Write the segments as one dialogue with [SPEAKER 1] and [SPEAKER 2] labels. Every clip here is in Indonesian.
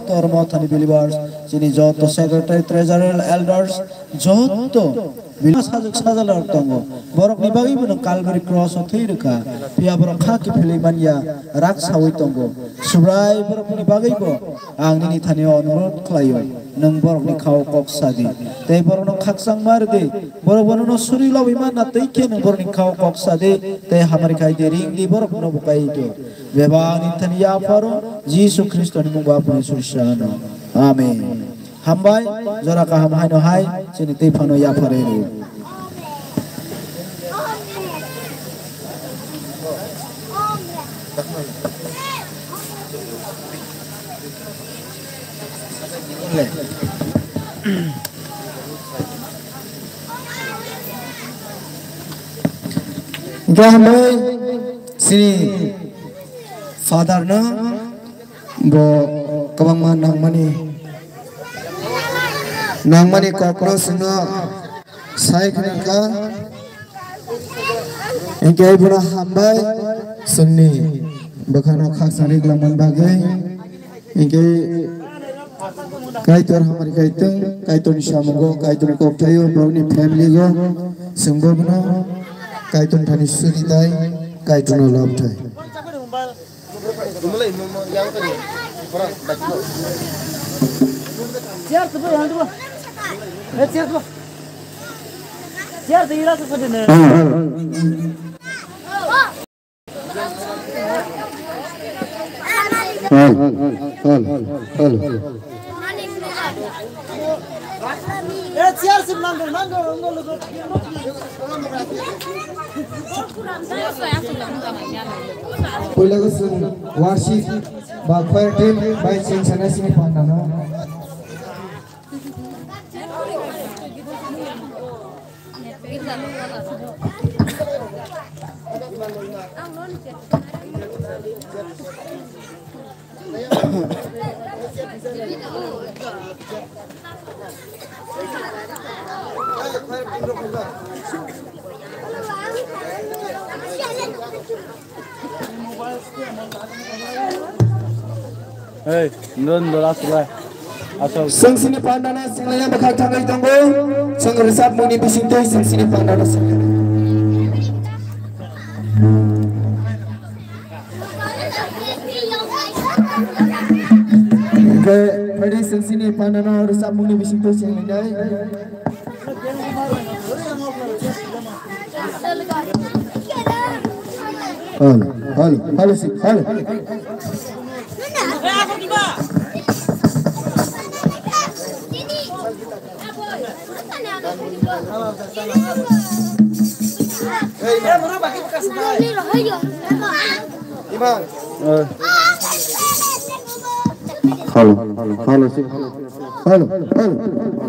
[SPEAKER 1] Ormothani believers, Jini Joto secretary, treasurer, elders, Joto. Sajuk sajalar tongo, borok ni bagi pun Calvary cross othai reka, pia borok khaki filimania rak sawi tongo, subrai borok ni bagi po, angin ni thani onrod klayo, nang borok ni kau kok sadi, tei borok no khaksang marde, borok bono no suri lawi mana tei ke nang borok ni kau kok sadi, tei hamari kai de ring di borok no bukai itu, bebang ni thani ya paro, Yesus Kristus ni mungba pun susana, Amin. Hambai, jora kaham hai no hai, sini tei pano ya pareru. Hambai, sini father na, bo kabang manang mani. Nangmani kokro sino sai ka engkai pura hambai sunni bakhano khaksari glaman bagai engkai kaitor hamari kaitor shamugo kaitor koptayo bawni family go sungbobno kaitor thani suri dai kaitor love thai
[SPEAKER 2] Siar tu boleh hantu. Siar tu. Siar tu ira seperti ni. Siar sih mangga.
[SPEAKER 3] Pula kesun warship bakfire team by Sing sana sini pandana.
[SPEAKER 4] Hey, non dolas lah.
[SPEAKER 3] Sang sini pandana singlaya bakal tangai tanggo. Sang resap muni bisintoy sang sini pandana singlaya. Okay, pada sang sini pandana resap muni bisintoy singlaya. Halo sih, halo.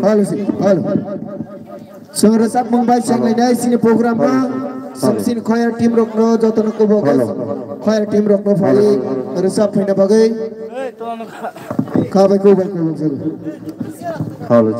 [SPEAKER 3] Halo sih. Sengaja Mumbai Shanghai sini program Samsin choir team rokno jotono ko bogas choir team rokno phali resap phina bagai khabai ko jero halo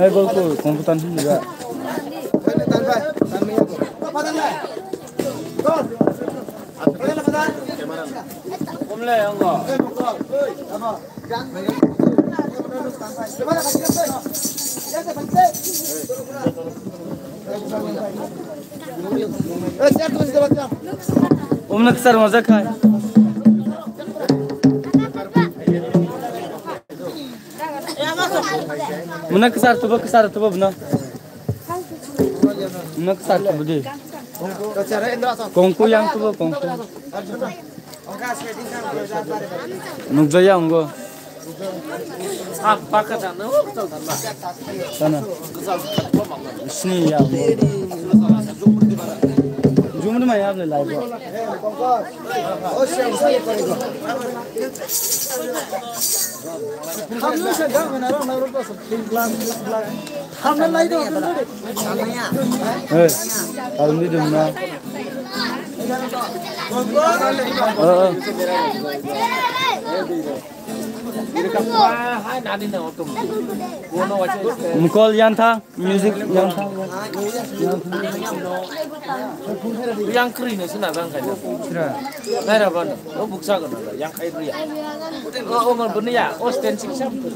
[SPEAKER 4] Gol komputan juga. Nak sar masa kai. Mana kesar tu benar. Mana kesar tu budi. Kongku yang tu kongku. Nukjaya anggo. Apa kata nu? Sana. Sini ya. Jumlah mana ya live.
[SPEAKER 2] हमने से गांव में ना रोड पर प्लान हमने लाई दो
[SPEAKER 4] Kalau ni dulu Mukul yang tha, music yang tha.
[SPEAKER 5] Yang kering ni sana bang kaya. Merah bang, oh buksa kan ada. Yang kaya tu ya. Oh orang benar ya, oh stand six sam tu.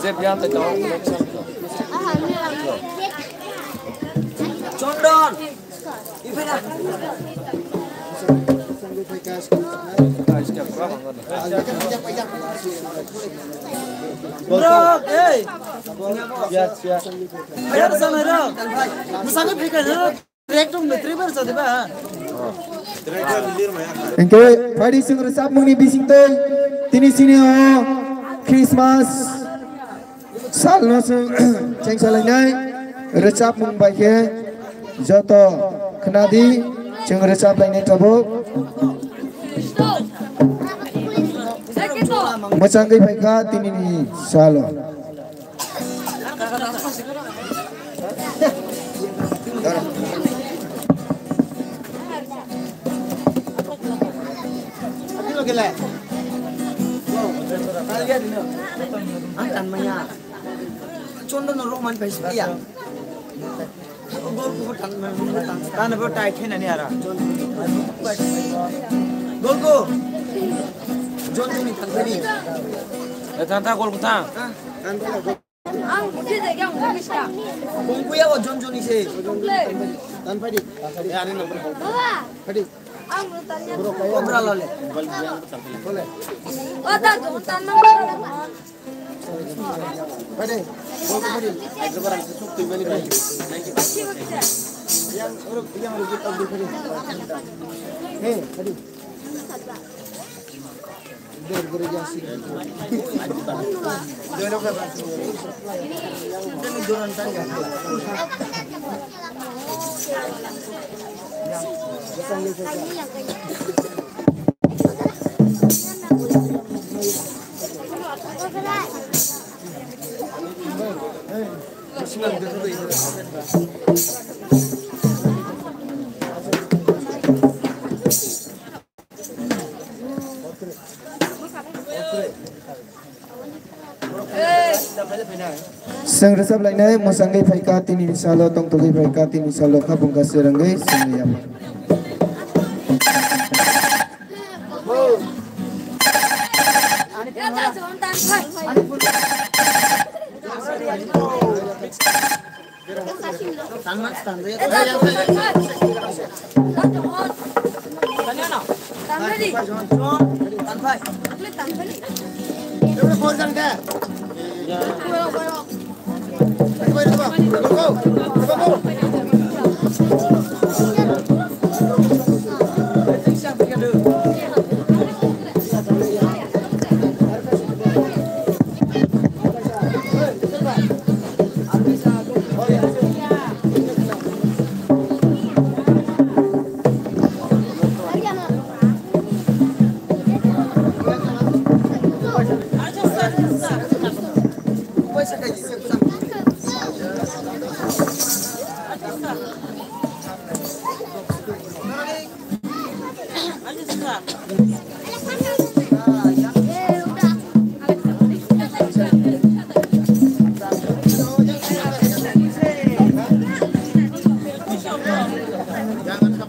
[SPEAKER 5] Jeb yang tu kau next.
[SPEAKER 2] Condon Ipena Bro, hey.
[SPEAKER 4] Siap.
[SPEAKER 2] Ayat sana ro. Musange fikir ro. Direktur menteri bersa deba.
[SPEAKER 3] Engke padi sing resap muni bising te tini sini Christmas sal no ceng salai nai resap mung baike joto khnadi ceng resap lai nai tabo macang kai baika tini ni salo
[SPEAKER 2] Antan maya. Condon roman pesiya. Gol ko tan bo tai thena ni ara. Gol ko. Jon ni tan ni.
[SPEAKER 5] Tanta gol kuta.
[SPEAKER 6] Ang buti deh yang bukan sih.
[SPEAKER 2] Gol ko ya jon ni se. Tan padi. Ya ni no.
[SPEAKER 6] Bapa.
[SPEAKER 2] Padi.
[SPEAKER 6] Ang bertanya.
[SPEAKER 2] Kobra lole. Boleh.
[SPEAKER 6] Oh tak tu tanam.
[SPEAKER 2] Padi. Gol ko padi. Yang urut kita di padi. Hey, padi. Bergerjasi. Jono ka ba? Ini doran tangga.
[SPEAKER 3] sang resap lai nai mosangai phaika tini salo tong togi phaika tini salo kha bungka serangai sangya
[SPEAKER 6] Ya tak sebentar.
[SPEAKER 2] Tangan stand ya.
[SPEAKER 6] Tanpadi.
[SPEAKER 2] Tanpai.
[SPEAKER 6] Tanpadi.
[SPEAKER 2] Udah korban deh.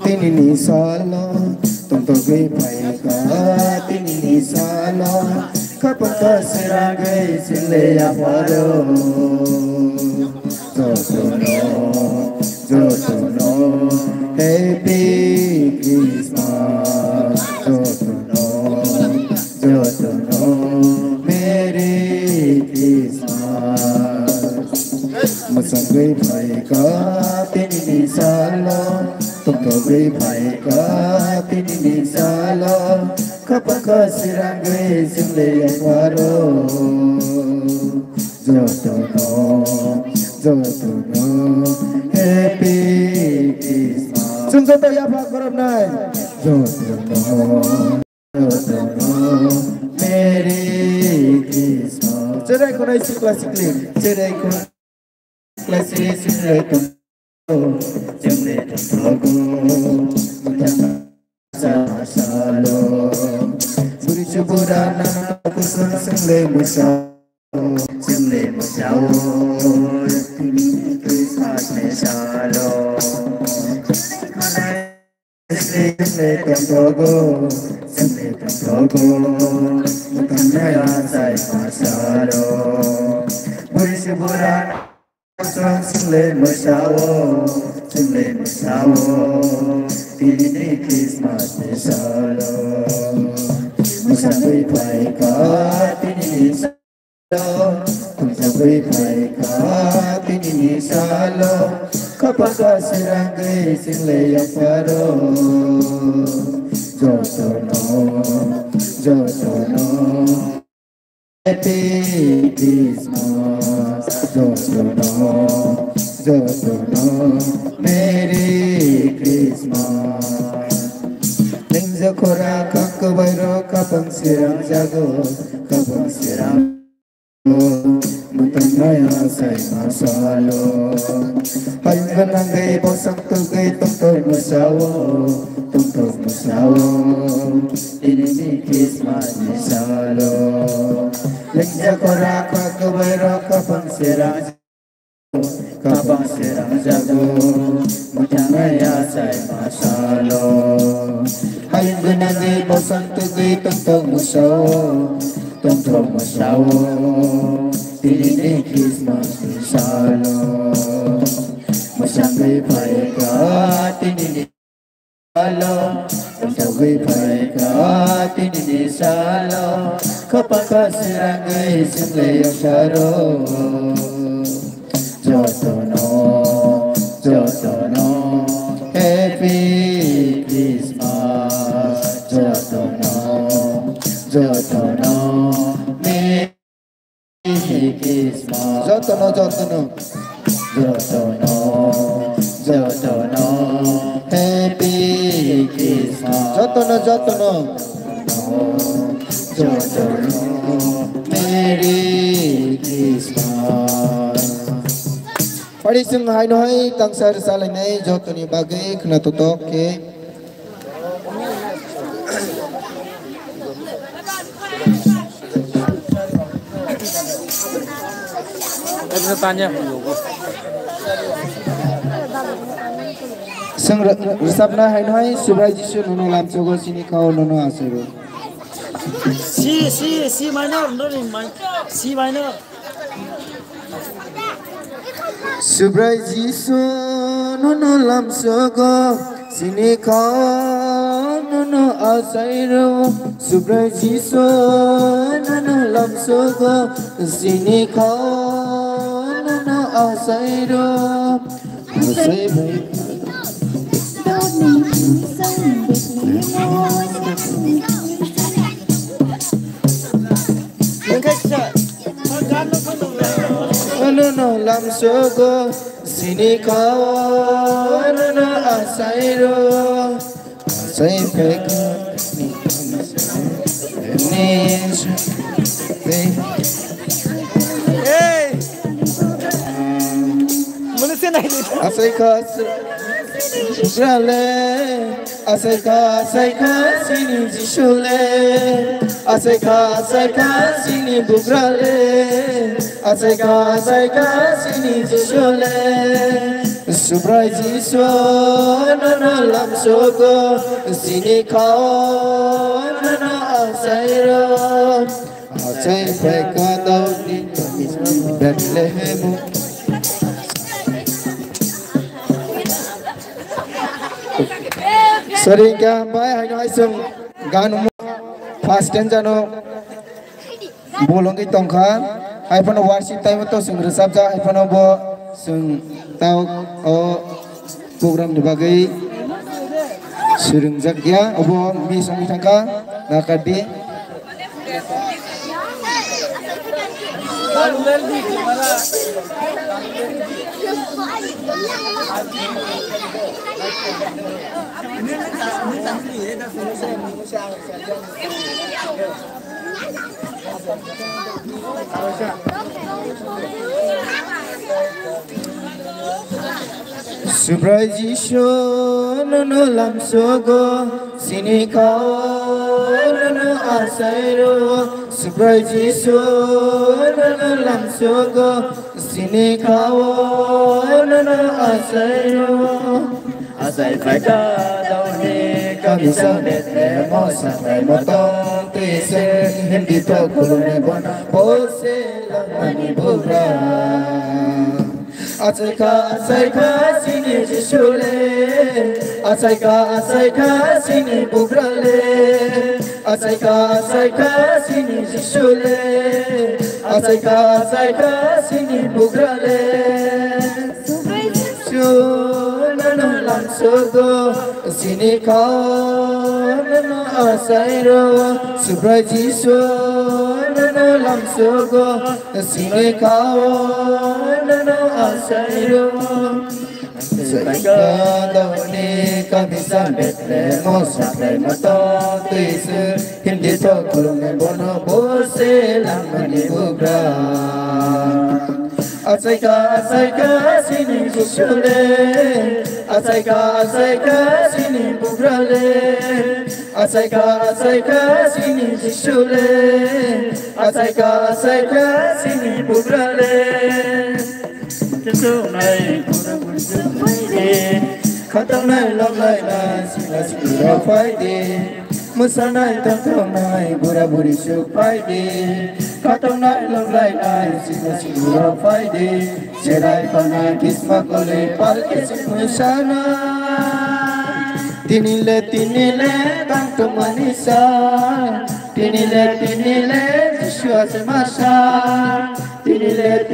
[SPEAKER 3] tini ni salo tong gui pai ka tini salo kapaka siragai sile ya paro Jotono Happy Christmas Jotono Merry Christmas Masangay bhai ka tini salo Tungkaway bhai ka tini salo Kapaka sirangay sile ya paro Jotono Happy Christmas Sunjata ya Pak Korab Nai Jotono Merry Christmas Cerai ko naisip klasikli Cerai ko klasik Cerai ko Jemle Tunggu Mutana Salo Buri Syukurana Kusun Sengle Musa Sengle Musau Christmas Mesalo Sengle Tunggu Sengle Tunggu Mutana Masalo Buri Syukurana Kusun Sengle Musau Pilih Christmas Mesalo Musangui Paika Pilih Musangui Paika Pilih Salo Kapaka Siranggai Single yang paro Jotono Happy Christmas Jotono Merry Christmas Ningza kora kakabairo kapang sirang jago Kapang sirang Mutangaya say masalo Hayong ganangay bosang tugay Tungtog musawo Inini Christmas misalo Ningza kora kakabairo kapang sirang Kapang sirang jago Mutangaya say masalo Hayong ganangay bosang tugay Tungtog musawo Pilih Christmas misalo Masangay paika Tinini salo Masangay paika Tinini salo Kapaka sirangay Single yang saro Jotono Happy Christmas Jotono Merry Christmas Jotono Happy Christmas Jotono Merry Christmas Pari sung hai no hai tangsar salai nai jotoni bagai kena tutok ke
[SPEAKER 5] Tanya
[SPEAKER 3] Sang resapna hai no hai Subrai Jisu nono lam chogo sini kau nono asero
[SPEAKER 2] C minor no C minor
[SPEAKER 3] Subrai Jisu nono lam chogo sini kau nono asero Subrai Jisu nono lam chogo sini kau nono asero Asai baik no lam sogo sini kau no asairo asai pek ni
[SPEAKER 2] Hey Malaysia naik
[SPEAKER 3] asai kas rale asai ka sini jishule asai ka sini bugrale asai ka sini jishule Subrai Jisu nana lam sogo sini kau nana asairo asai peka tau di Bethlehemu Seringa bai hai noi sung ganu fast and jano bolong itong kha hai pano worship time to sung resap ja hai pano bo sung tau program ni bagai sering jakya obo mi sami thangka nakadi Subrai Jisu nana lam sogo sini kau nana asairo Subrai Jisu nana lam sogo sini kau nana asairo Asai peka dauni kami sandet mo sampai motong tisen hindi to kulune bona pose lamani bugra Asai ka sini jisule Asai ka sini bugrale Asai ka sini jisule Asai ka sini bugrale Nana lam sogo sini kau nana asairo Subrai Jisu nana lam sogo sini kau nana asairo Seka dauni kami sampai Bethlehemu sampai matang tuisu hindi to kulungan bono bose lamani bugra Asai ka sini jisule Asai ka sini bugrale Asai ka sini jisule Asai ka sini bugrale Tentu nai kurang berjumpa Kata nai lam nai nai sila sila faide Musa nai tantang nai bura buri syuk faide Kata nai lam nai nai sila sila faide Serai panai kismak oleh palkes musana Tinile tangtu manisa Tinile Yeshua semasa Tinile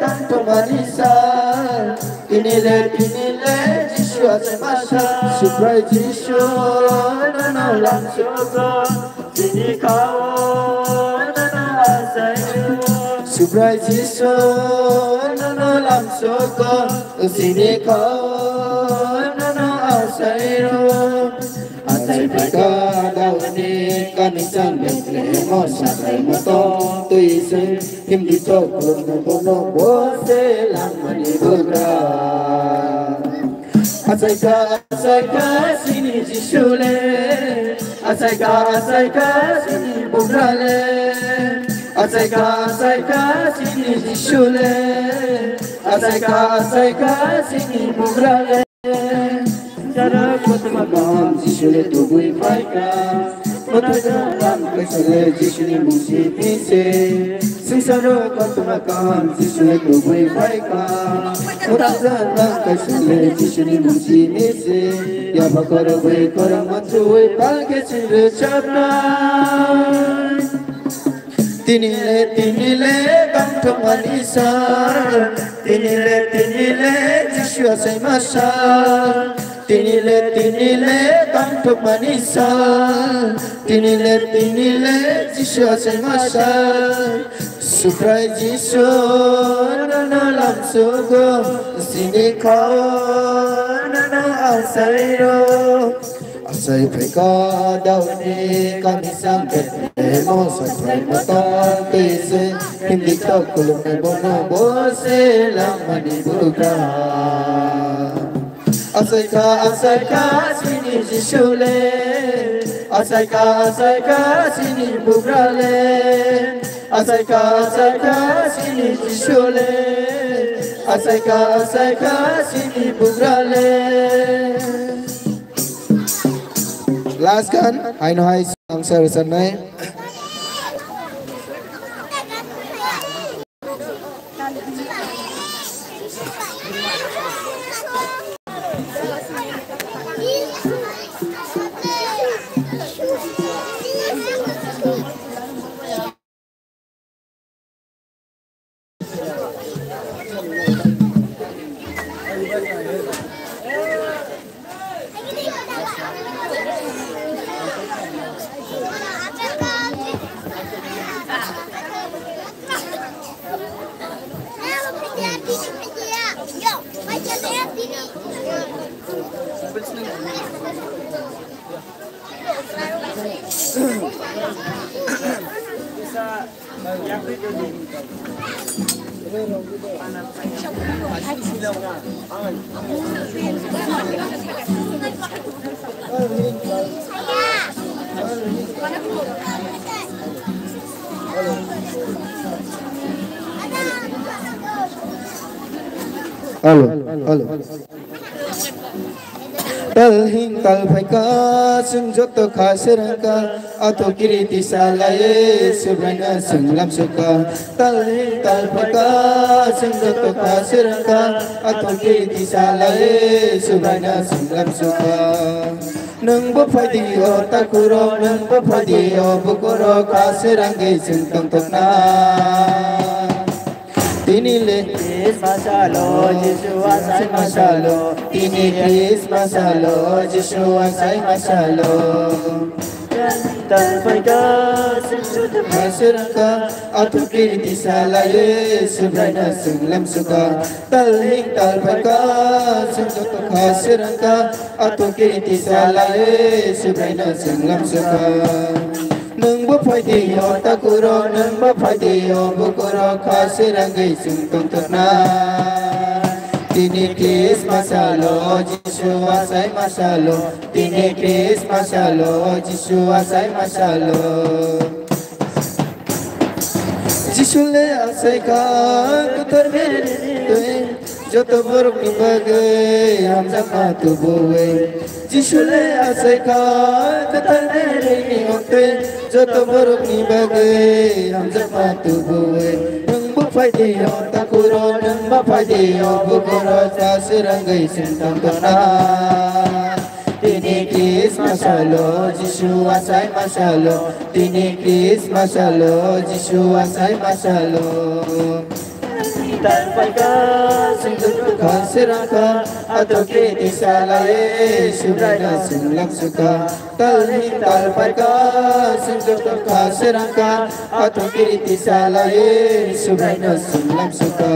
[SPEAKER 3] tangtu manisa Tinile Yeshua semasa Subrai Jisu nana lam sogo sini kau nana asairo Subrai Jisu nana lam sogo sini kau nana asairo Asai peka dauni kami sang Bethlehemu sampai motong tuisu hindi to kulungan bono bose lamani bugra Asai ka sini jisule Asai ka sini bugrale Asai ka sini jisule Asai ka sini bugrale Cara kota makam jisule tubui faika Matajaran kesele jisule musi pise Singsara kota makam jisule tubui faika Matajaran kesele jisule musi pise Ya bakar gue korang mantuwe palke cire capnai Tinile kantong manisa Tinile Yeshua semasa Tinile kantong manisa Tinile Yeshua semasa Subrai Jisu nana lam sogo sini kau nana asairo Asai peka dauni kami sang Bethlehemu sampai matang tuisu hindi to kulungan bono bose lamani bugra Asai ka sini jisule Asai ka sini bugrale Asai ka sini jisule asaika sini bugrale. Last kan, I know I answer sanai. Halo. Talhing talpaika sungjoto khasrangka ato kiriti salaye subrana sunglam suka. Talhing talpaika sungjoto khasrangka ato kiriti salaye subrana sunglam suka. Nung bapadiyo takuro nung bapadiyo bukuro khasrangge sungtong tokna. Tinile masalo Yeshua sai masalo tinile masalo Yeshua sai masalo talpaika sungjoto khasrangka ato kiriti salaye subrana sunglam suka. Talhing talpaika sungjoto khasrangka ato kiriti salaye subrana sunglam suka. Nung bapadiyo takuro nung bapadiyo bukuro khasrangge sungtong tokna. Tinikis masalo Yeshua sai masalo tinikis masalo Yeshua sai masalo. Jishule asaika kutar mere joto buruk nibagai hamzah matu boe. Jishule asaika kutar mere niokte joto buruk nibagai hamzah matu boe. Nung bapadiyo takuro nung bapadiyo bukuro khasrangge sungtong tokna. Tinikis masalo Yeshua sai masalo tinikis masalo Yeshua sai masalo. Talpaika sungjoto khasrangka ato kiriti salaye subrana sunglam suka. Talhing talpaika sungjoto khasrangka ato kiriti salaye subrana sunglam suka.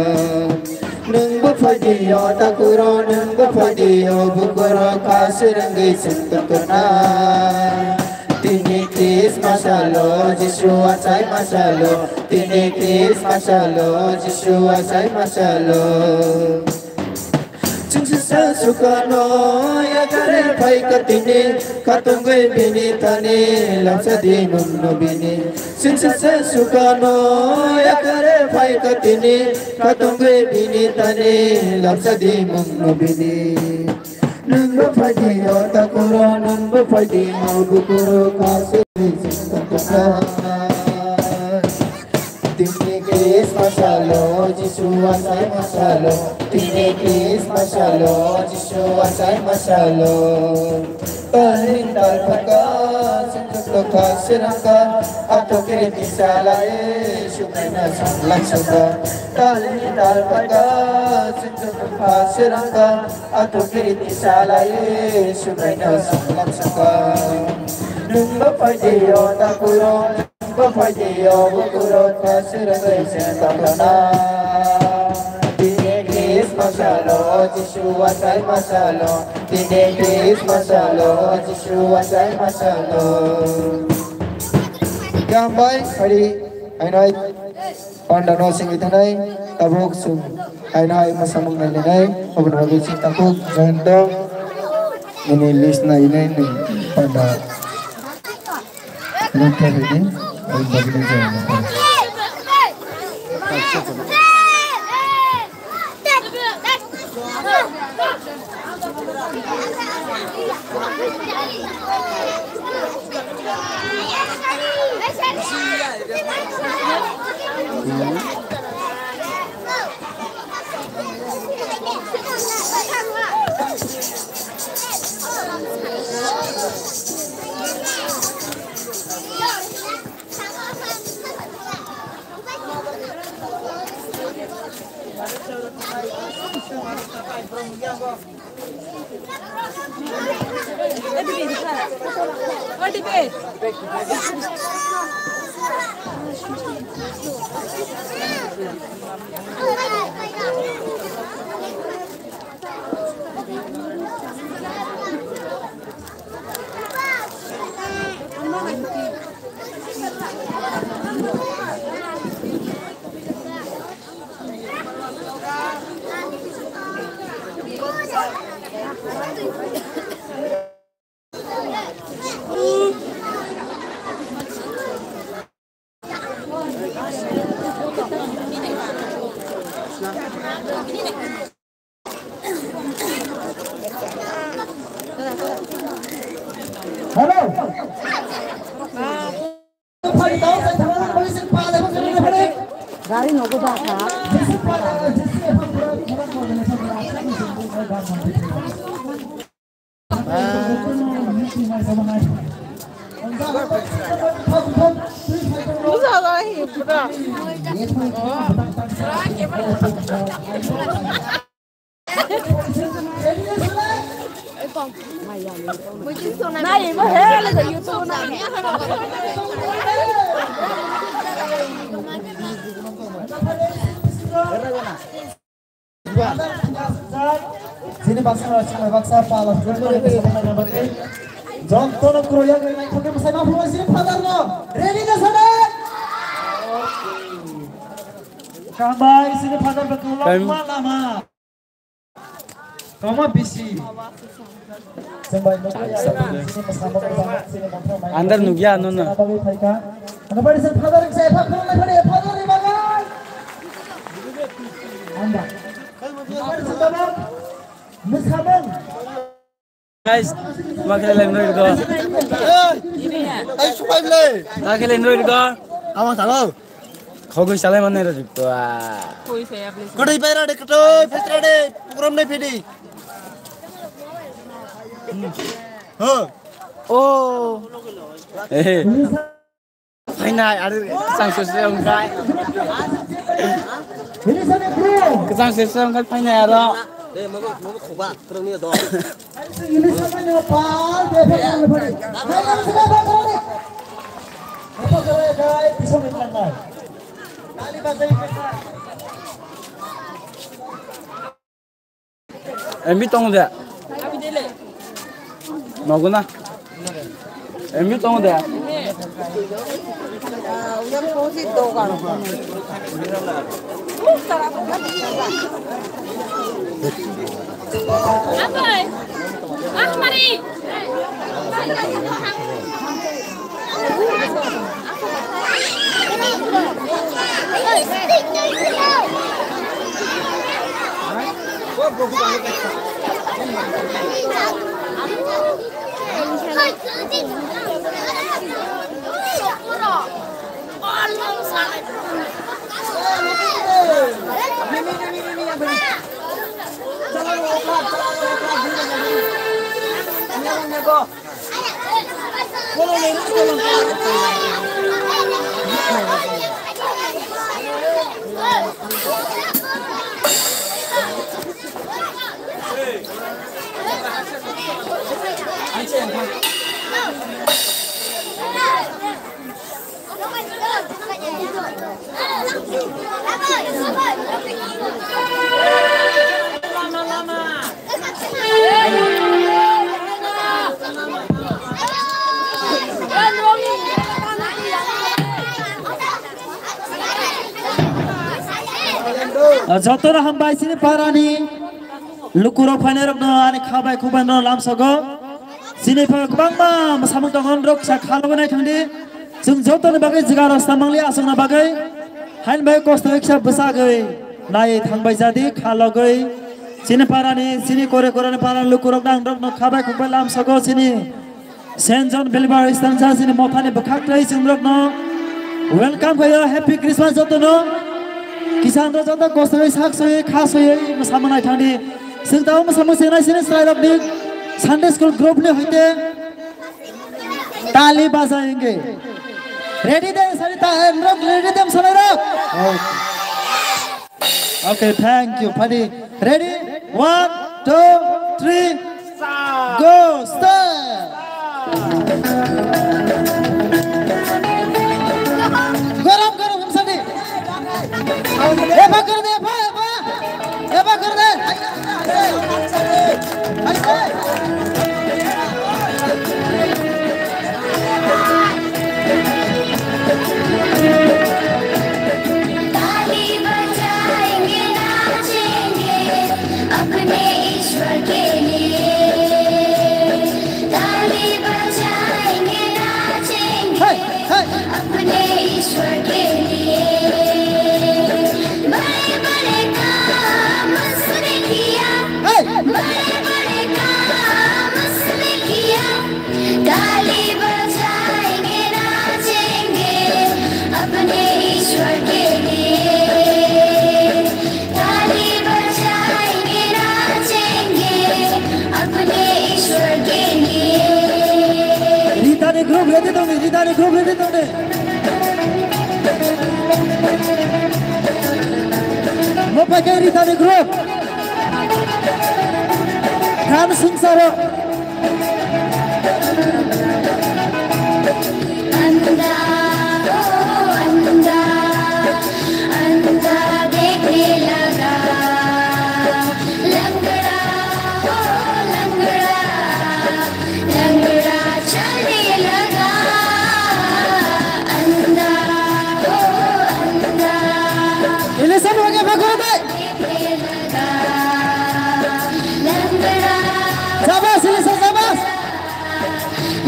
[SPEAKER 3] Nung bapadiyo takuro nung bapadiyo bukuro khasrangge sungtong tokna. Tinikis masalo Yeshua sai masalo tinikis masalo Yeshua sai masalo. Jungsa sukano ya kare pai katine katungwe bini tane lamsadi nunno bini. Jungsa sukano ya kare pai katine katungwe bini tane lamsadi nunno bini. Nung bapadiyo takuro nung bapadiyo bukuro khasrangge sungtong tokna. Tinikis masalo Yeshua sai masalo tinikis masalo Yeshua sai masalo. Talhing talpaika sungjoto khasrangka ato kiriti salaye subrana sunglam suka. Talhing talpaika sungjoto khasrangka ato kiriti salaye subrana sunglam suka. Nung bapadiyo takuro bapadiyo bukuro khasrangge sungtong tokna. Tinikis masalo Yeshua sai masalo tinikis masalo Yeshua sai masalo. Gambai hari ainai pandano singitanai tabuk sung ainai masamung nalinai obrol sing takuk janto ini list na inai ni pada lupa ini ay bagi jangan.
[SPEAKER 7] Gari nogo ba ka? Này mà hết là YouTube này.
[SPEAKER 3] Sini baksa palas nomor 8. Jontono kroya naik pakai pesai mampu sini padarno. Ready na sana? Kambai sini padar betul lama. Kamu bisi.
[SPEAKER 4] Andar nugia nona.
[SPEAKER 3] Anda pada sini padar saya pakai padar di bagai. Anda.
[SPEAKER 4] Guys, makin lain dulu.
[SPEAKER 2] Ay, supay le.
[SPEAKER 4] Makin lain dulu.
[SPEAKER 2] Awang tahu.
[SPEAKER 4] Kau gue salah mana itu juga.
[SPEAKER 2] Kodai pera dek kodai, petra dek, program ne pedi.
[SPEAKER 4] Oh. Final ada sang sosial enggak. Kesang sosial enggak final ada.
[SPEAKER 2] Mau coba, terus ni ada.
[SPEAKER 3] Ini sama apa? Apa guys? Bisa main. Kali bahasa
[SPEAKER 4] MB tong dia. Mau guna? MB tong dia.
[SPEAKER 7] Udah posisi do kan.
[SPEAKER 6] Apa? Ah, mari.
[SPEAKER 3] Jotona hambai sini parani lukuro phane rokno ani khabai khubai no lamsago sini pha kubangma samung tongon rok sa khalobonai thangdi जों जतन बागै जिगा रास्ता मांगलि आसंना बागै हाइन बाय कस्त एकसा बसागै नाय थांबाय जादि खालगै
[SPEAKER 1] sini parani sini kore korani paran lukurok dang dok no khabai khumbai lam sago sini Saint John Believer Istansa sini mothani bakhak trai singrok no welcome koyo happy Christmas joto no kisan ro joto kosoi sak soi kha soi samanai thani singtao masamo senai sini style of dik Sunday school group ne hoite ताली बजाएंगे रेडी दे सरिता लोग रेडी दे सबै लोग okay thank you funny ready 1 2 3 गो स्टार्ट गरम गरम हम सभी ए बा कर दे ए बा कर दे
[SPEAKER 8] ताली बजाएंगे नाचेंगे अपने ईश्वर के लिए ताली बजाएंगे नाचेंगे अपने ईश्वर के लिए बड़े बड़े काम उसने किया बड़े बड़े काम उसने किया ताली बजाएंगे नाचेंगे अपने ईश्वर के लिए ताली बजाएंगे नाचेंगे अपने ईश्वर के लिए
[SPEAKER 1] रीता ने ग्रुप लेते तो मैं पके रीता ने ग्रुप गान सुन सारो
[SPEAKER 8] अंधा ओ अंधा अंधा देखने लगा लंगड़ा ओ लंगड़ा लंगड़ा चलने लगा अंधा ओ अंधा
[SPEAKER 1] इन्हें सब हो गया भगवान
[SPEAKER 8] देखने लगा लंगड़ा
[SPEAKER 1] शाबाश इन्हें सब शाबाश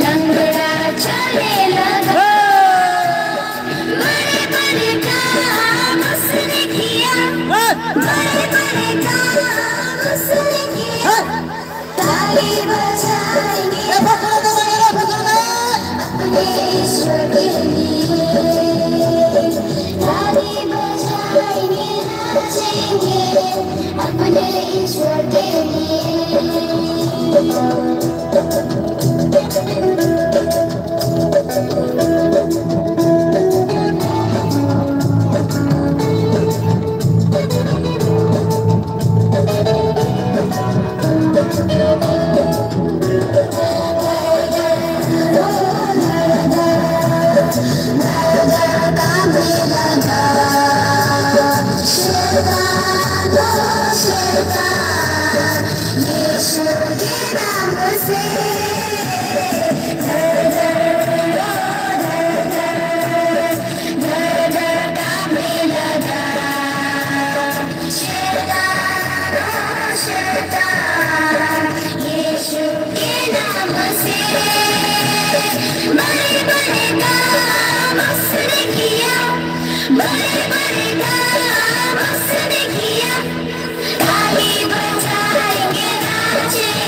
[SPEAKER 8] लंगड़ा चलने लगा बड़े बड़े काम उसने किया बड़े बड़े काम उसने किया ताली बजाएंगे अपने ईश्वर के लिए ताली बजाएंगे नाचेंगे अपने ईश्वर के लिए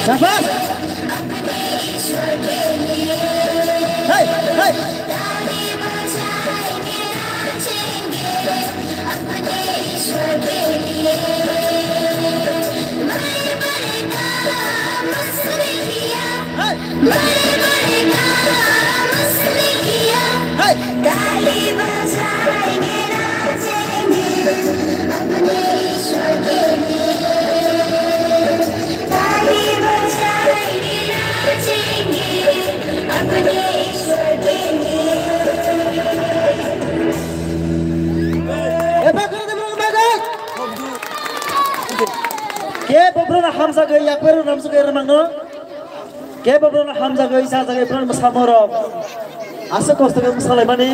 [SPEAKER 1] शाबाश हाय हाय
[SPEAKER 8] ताली बजाएंगे नाचेंगे अपने ईश्वर के लिए ताली बजाएंगे नाचेंगे अपने ईश्वर के लिए
[SPEAKER 1] ए बाकर दे बाकर के बब्रना हमसा गई या पेरो नाम से गई रमांगनो के बब्रना हमसा गई सा जगह पर मसामरो आसे कष्ट के मसाले माने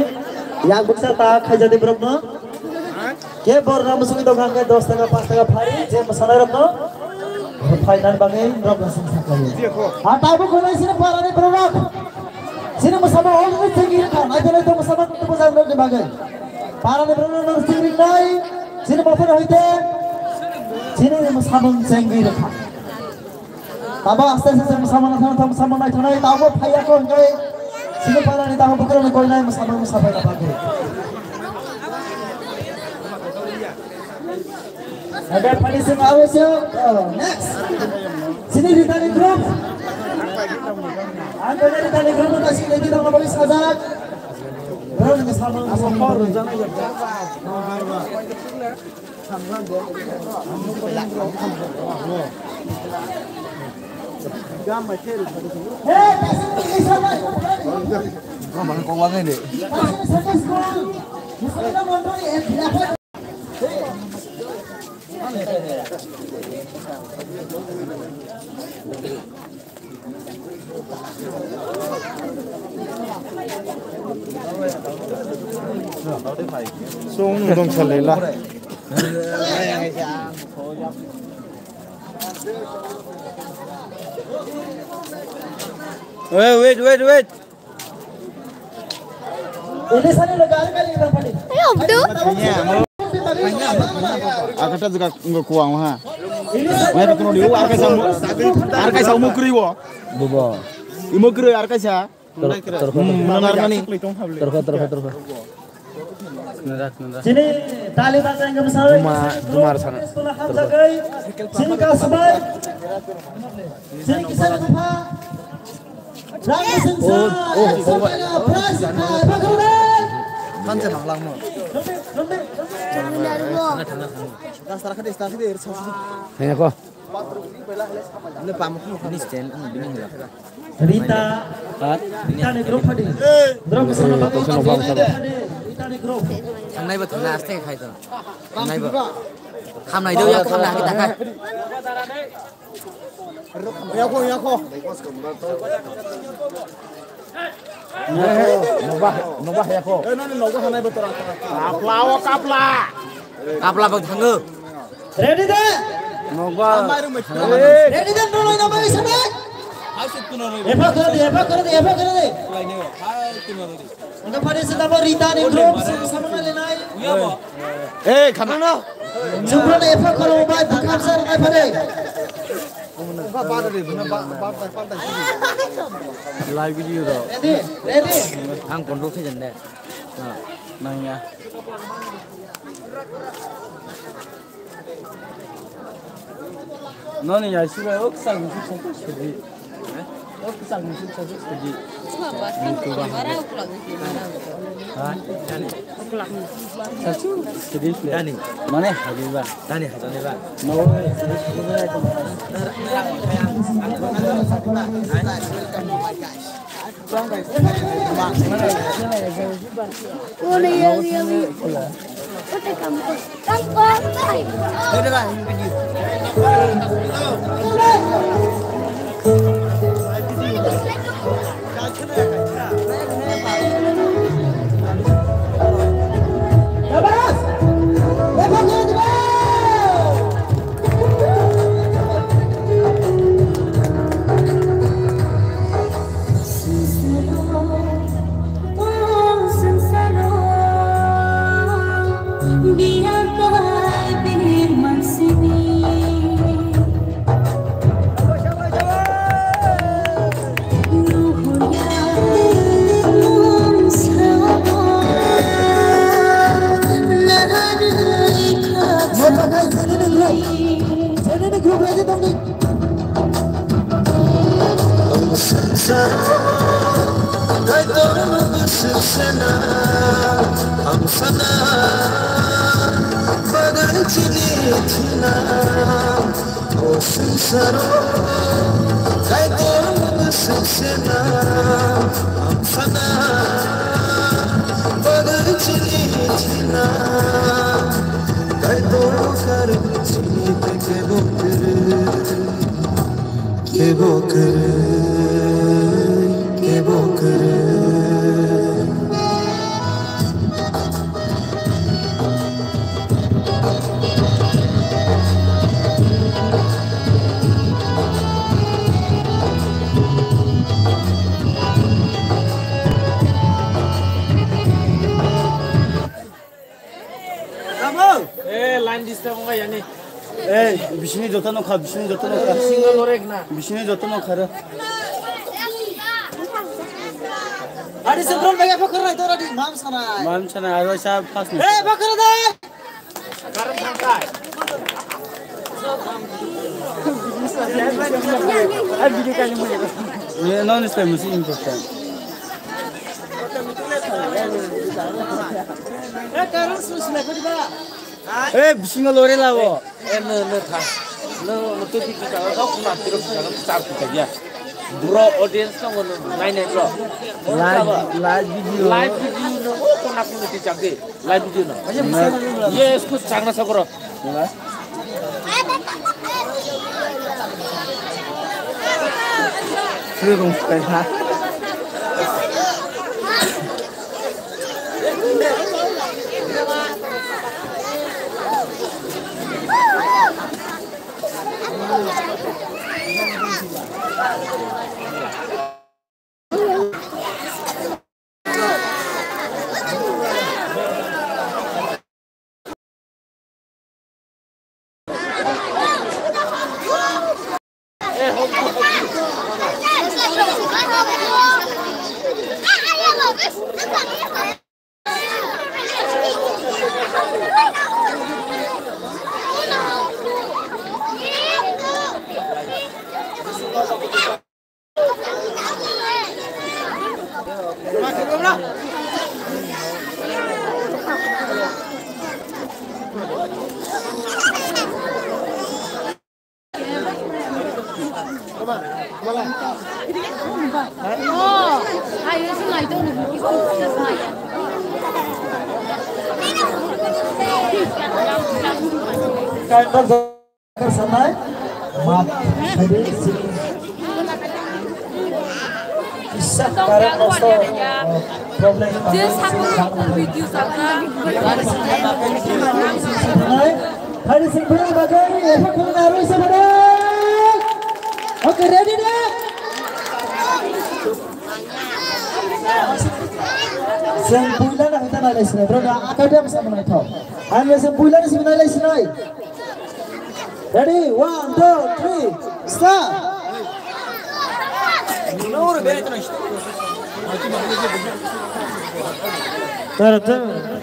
[SPEAKER 1] या बुक्सा ता खाजा दे ब्रह्म के बर नाम सुगी दोकान के 10 টাকা 5 টাকা फारी जे मसाला रत्न फाइनल बागे ब्रह्म संसार देखो हां ताबो कोनै सिने पाराने ब्रह्म सिने मसाला ऑलरेडी थिंगी का नाइ तो मसाला तो बजार लोग बागे पाराने ब्रह्म सिने नाइ सिने बफर होइते sini musamang jenggi rekha taba aste aste musamang naik tanai tabo phaya ko enjoy sini pada ni tabo pukul ni koi nai musamang musabai na pagi ada finishing awasya next sini Ritani Group anda Ritani Group masih lagi dalam polis Hazard Orang yang sama asal jangan ya.
[SPEAKER 4] Sung dong salela. Wait.
[SPEAKER 1] Ini sana negara kali yang paling.
[SPEAKER 6] Ayo, betul.
[SPEAKER 4] Akata juga nggak kuang ha. Mana tuh di luar arkai sa umukri wo.
[SPEAKER 5] Bobo.
[SPEAKER 4] Umukri arkai sa. Mendengar nih.
[SPEAKER 5] Terus.
[SPEAKER 1] Sini tali banteng yang besar.
[SPEAKER 5] Dumar sana.
[SPEAKER 1] Sini Kasbai. Sini Kisan Kupa. Rangga Sensa. Pras. Pagrunan.
[SPEAKER 2] Kan senang lang mo.
[SPEAKER 5] Hanya kok.
[SPEAKER 2] Ano pa mo ko ni stand ang bining nila.
[SPEAKER 1] Rita. Rita ni grup hadi. Grup sana bagus. Rita ni grup.
[SPEAKER 2] Thằng này thằng nào sẽ khai rồi. Thằng này kham này đâu ya kham nào kita khai.
[SPEAKER 4] Yako. Nobah ya ko. Nobah hanai betul.
[SPEAKER 2] Kapla bang thằng ngư.
[SPEAKER 1] Ready deh.
[SPEAKER 5] Nobah.
[SPEAKER 1] Ready deh dulu nama bisa deh. Eva kena deh. Anda pada sedang Rita ni grup sama lain.
[SPEAKER 4] Kamana?
[SPEAKER 1] Jumlah Eva kalau mau bukan sar apa pada.
[SPEAKER 5] Live video dah.
[SPEAKER 1] Ready.
[SPEAKER 2] Ang kontrol ke jende.
[SPEAKER 5] Nanya. 너는 야시가 억상 무슨 소리? 억상 무슨 소리? Dani, mana Habiba? Dani Habiba. Line disturb enggak ya nih?
[SPEAKER 4] बिसिनि जतन खा बिसिनि जतन खा
[SPEAKER 5] Single orek na.
[SPEAKER 4] बिसिनि जतन खा
[SPEAKER 2] Adi sempron bagi apa kerja itu tadi mam sana.
[SPEAKER 4] मान छना आरो साहब fast
[SPEAKER 2] Apa kerja dah?
[SPEAKER 5] Karam sangkai.
[SPEAKER 4] ये नॉन स्टाइल मुझे important
[SPEAKER 2] Kerja susah kau tiba.
[SPEAKER 4] बिसिनि लोरे लावो
[SPEAKER 5] No tha. No tu kita kau kuna terus jangan start kita ya. Bro audience no nine bro.
[SPEAKER 4] Live video
[SPEAKER 5] Live video no kuna kuna ti changge. Live video no. Yes कुछ changna sakro.
[SPEAKER 4] Freedom style हा
[SPEAKER 6] Ayo sih itu
[SPEAKER 1] sampai mat hari sini bisa karena problem
[SPEAKER 6] dia sama video sama
[SPEAKER 1] hari sebelum bagai efek mengaruh sebenarnya. Oke, ready deh. Sempulan ang kita nalay sinay, bro. Akadem sa mga ito. Ano sempulan si nalay sinay? Ready? 1, 2, 3, start.
[SPEAKER 2] Nor beri tu nasi.
[SPEAKER 1] Tara, tara.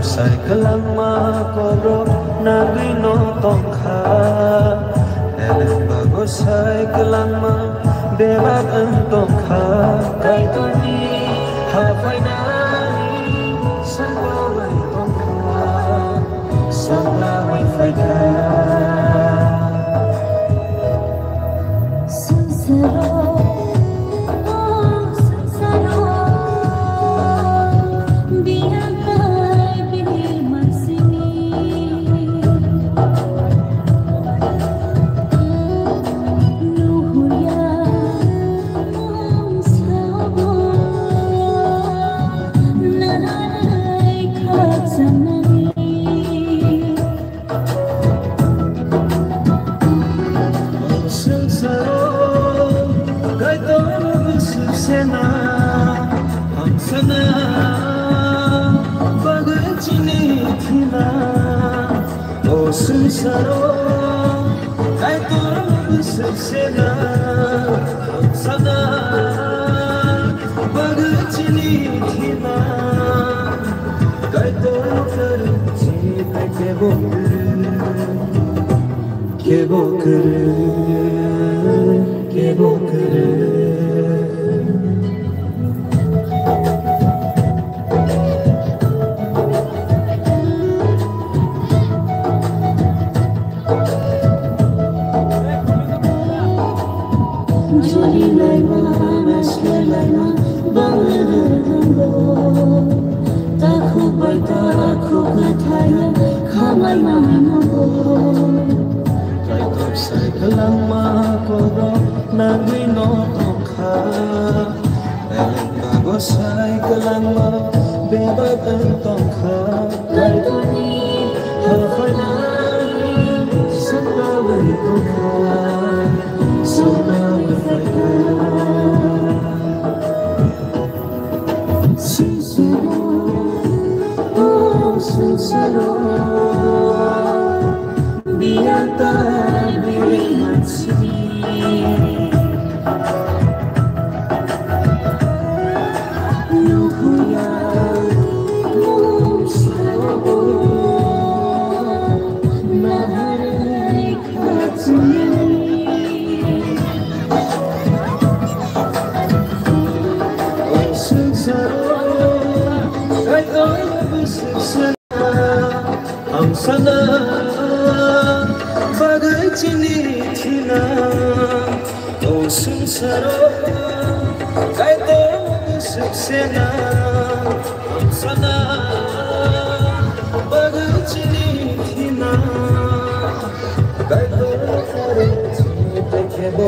[SPEAKER 9] Kelama korok nagino tongkha eleng bagosai kelama bebab tongkha kaitoni hafai nani sambawai tongkha sambawai faida Saro, kai tor sena, sana, bagachini thina, kai tor kar jeet ke bo kar. Kelama korok nagino tongkha eleng bagosai kelama bebab tongkha kaitoni hafai nani sambawai tongkha sambawai faida sincero biata sana bagai cini thina o sunsaro kai to suksena sana bagai cini thina kai to chite kebo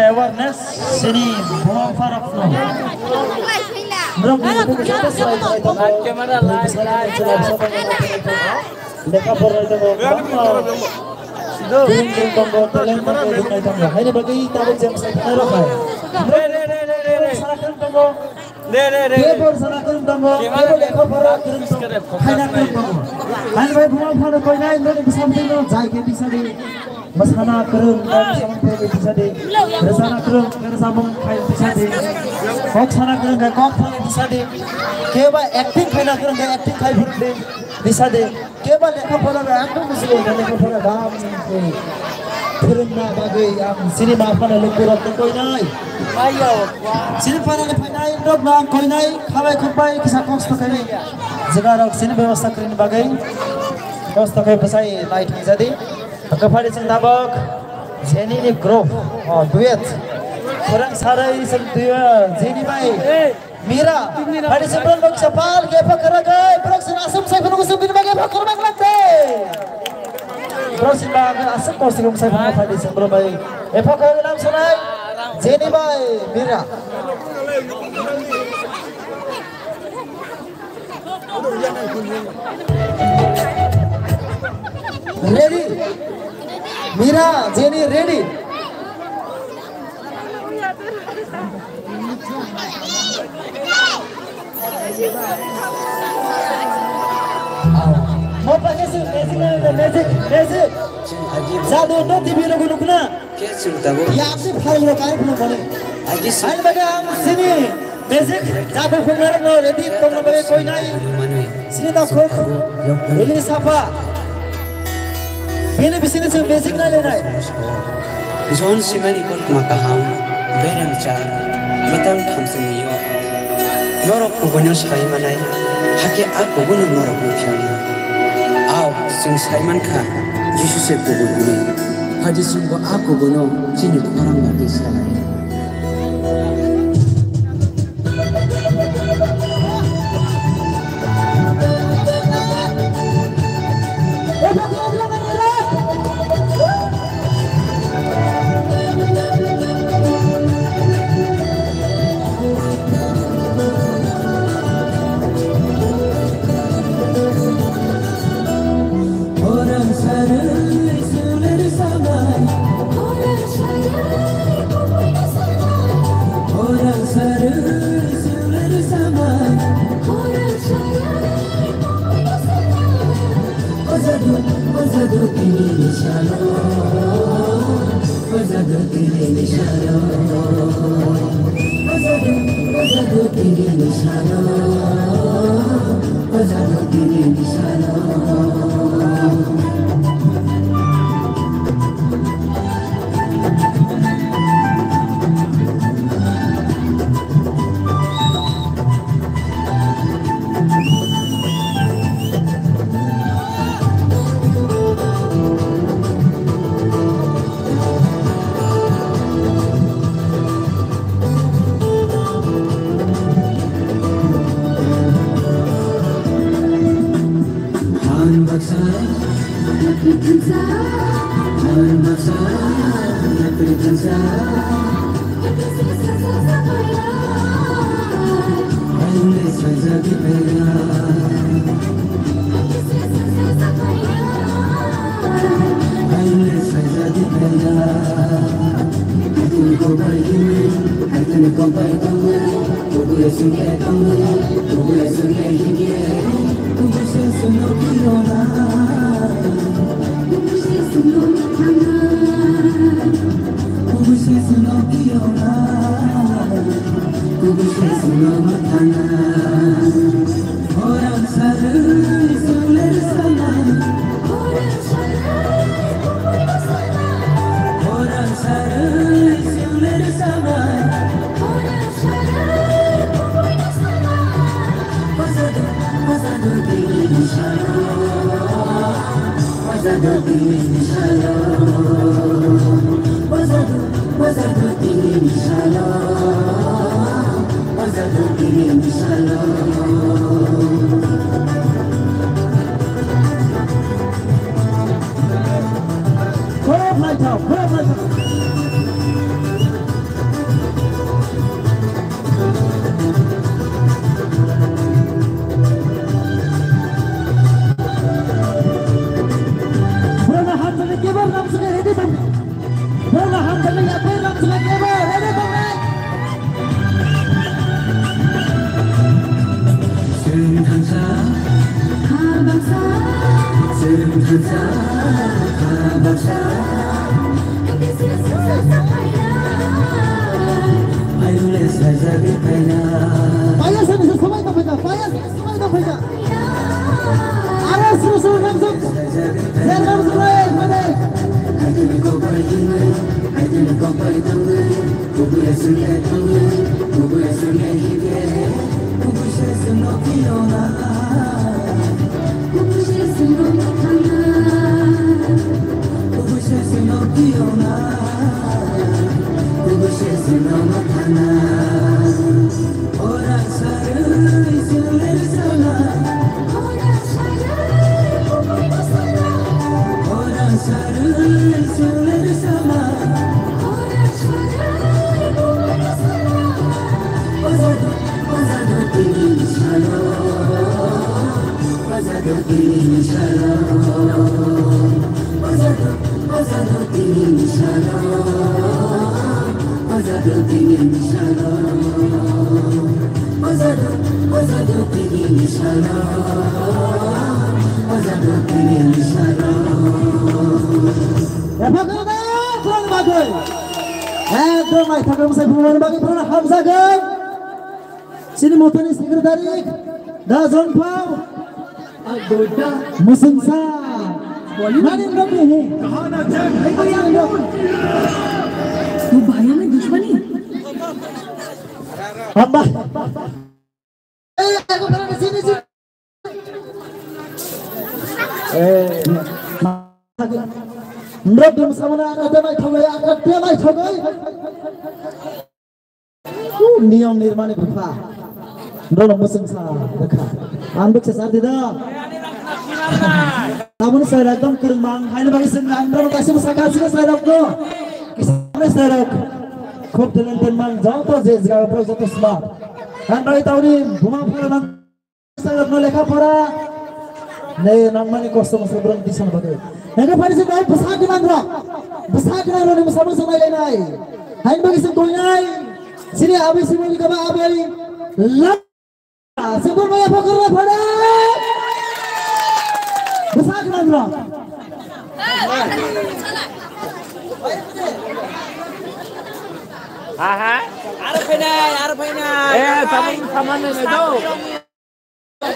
[SPEAKER 1] awareness sini belum farak belum Masana kerung dan sampai bisa di bersana kerung dan sambung kain bisa di kok sana kerung dan kok bisa di keba acting kain kerung dan acting kain bisa di keba lekha pola dan aku mesti dan lekha pola dam kerung na bagai yang sini maafkan lekurat koi nai ayo sini para lepai dok na koi nai kawai kupai kisah kos to kai sekarang sini व्यवस्था करिन bagai kos to kai pasai light jadi Kepala tabok, Jenny ni grup, duet, orang sarai sendiri, Jenny mai, Mira, hari sebelum dok sepal, kepa keragai, perasaan asam saya penuh sebin bagai pakar maklate, perasaan bagai asam kau singgung saya penuh hari sebelum bagai, kepa kau dalam sunai, Jenny mai, Mira.
[SPEAKER 3] Ready? Mira, Jenny, ready? Mau pakai magic. Zado no TV lo guna. Ya आपसे फाइल लो काय पुनो बोले. फाइल बने हम sini magic zado पुनो लो ready तुम लोग कोई नहीं. Sini tak kok. Ini siapa? Ini di sini semua basic na lena.
[SPEAKER 10] Zon siman ikut makaham, beram car, betam khamsing yo. Norok kubonya sai manai, hake ak kubonya norok kufiani. Aw, sing sai man kha, Yesus se kubonya. Haji sing ko ak kubonya, sini kuparang ngerti sai.
[SPEAKER 9] Shalom.
[SPEAKER 1] Sini motornya sekretaris, dah zonpau, musengsa, mana yang kami ni?
[SPEAKER 6] Tu bahaya ni dushman ni.
[SPEAKER 1] Hamba. Aku berada di sini. Mereka belum sama nak ada mai thogay, ada dia mai thogay. Niam nirmani bapa. Mereka musengsa, dekha. Ambek sesar tidak. Namun saya datang ke rumah, hanya bagi senang. Mereka kasih musakasi saya datang. Kisah saya datang. Kop talented man, jauh tu jauh project tu smart. Handai tahu ni, rumah pura saya nak lekha pura. Nih, namanya kosong sebelum di sana bagai. Mereka pada sini besar di mana? Besar di mana? Ni sama-sama lain. Hanya bagi sentuhnya. Sini habis sini juga habis. Lap. Sebelum saya fokus pada. Besar di mana?
[SPEAKER 5] Aha.
[SPEAKER 2] Arif ini.
[SPEAKER 5] Sama ni itu. 5.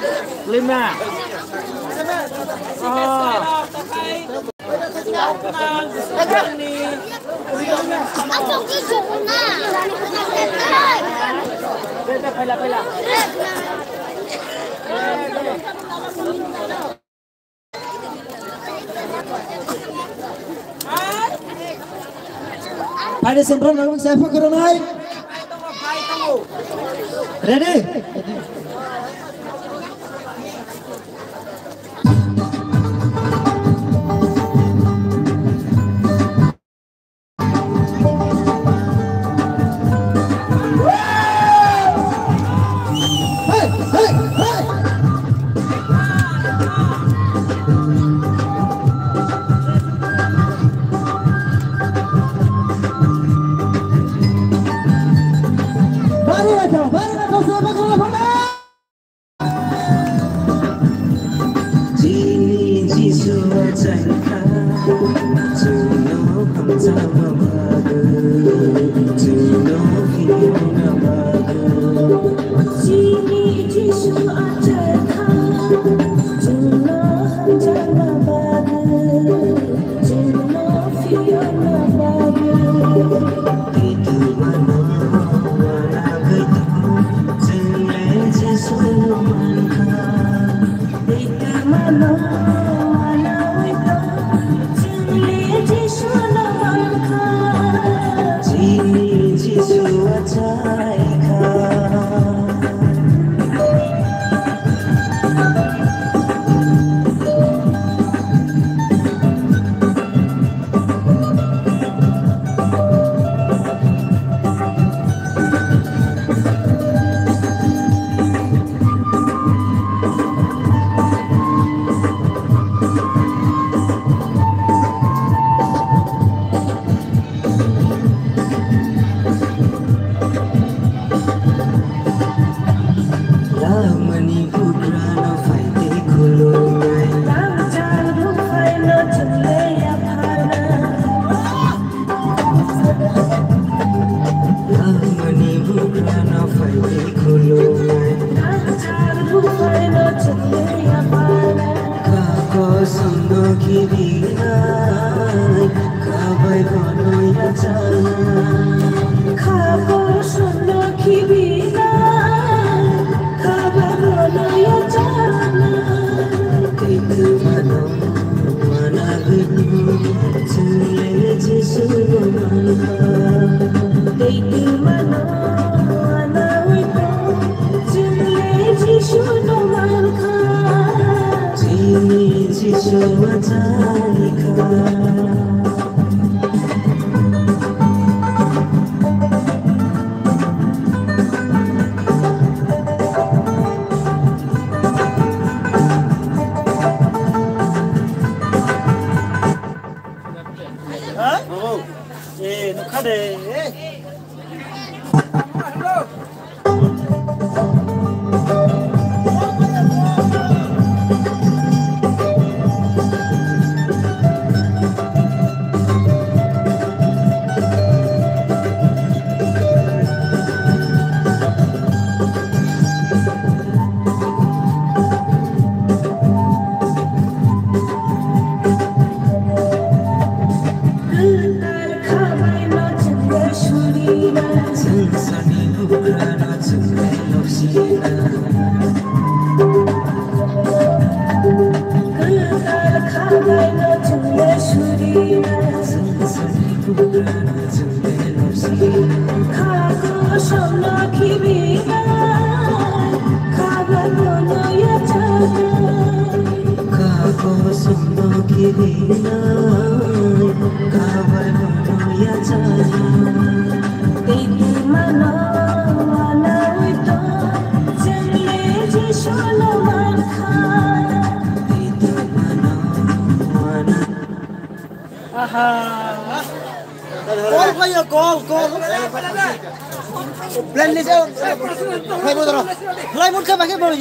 [SPEAKER 5] Oh.
[SPEAKER 1] Ada sembrono memang saya fokus naik. Ready?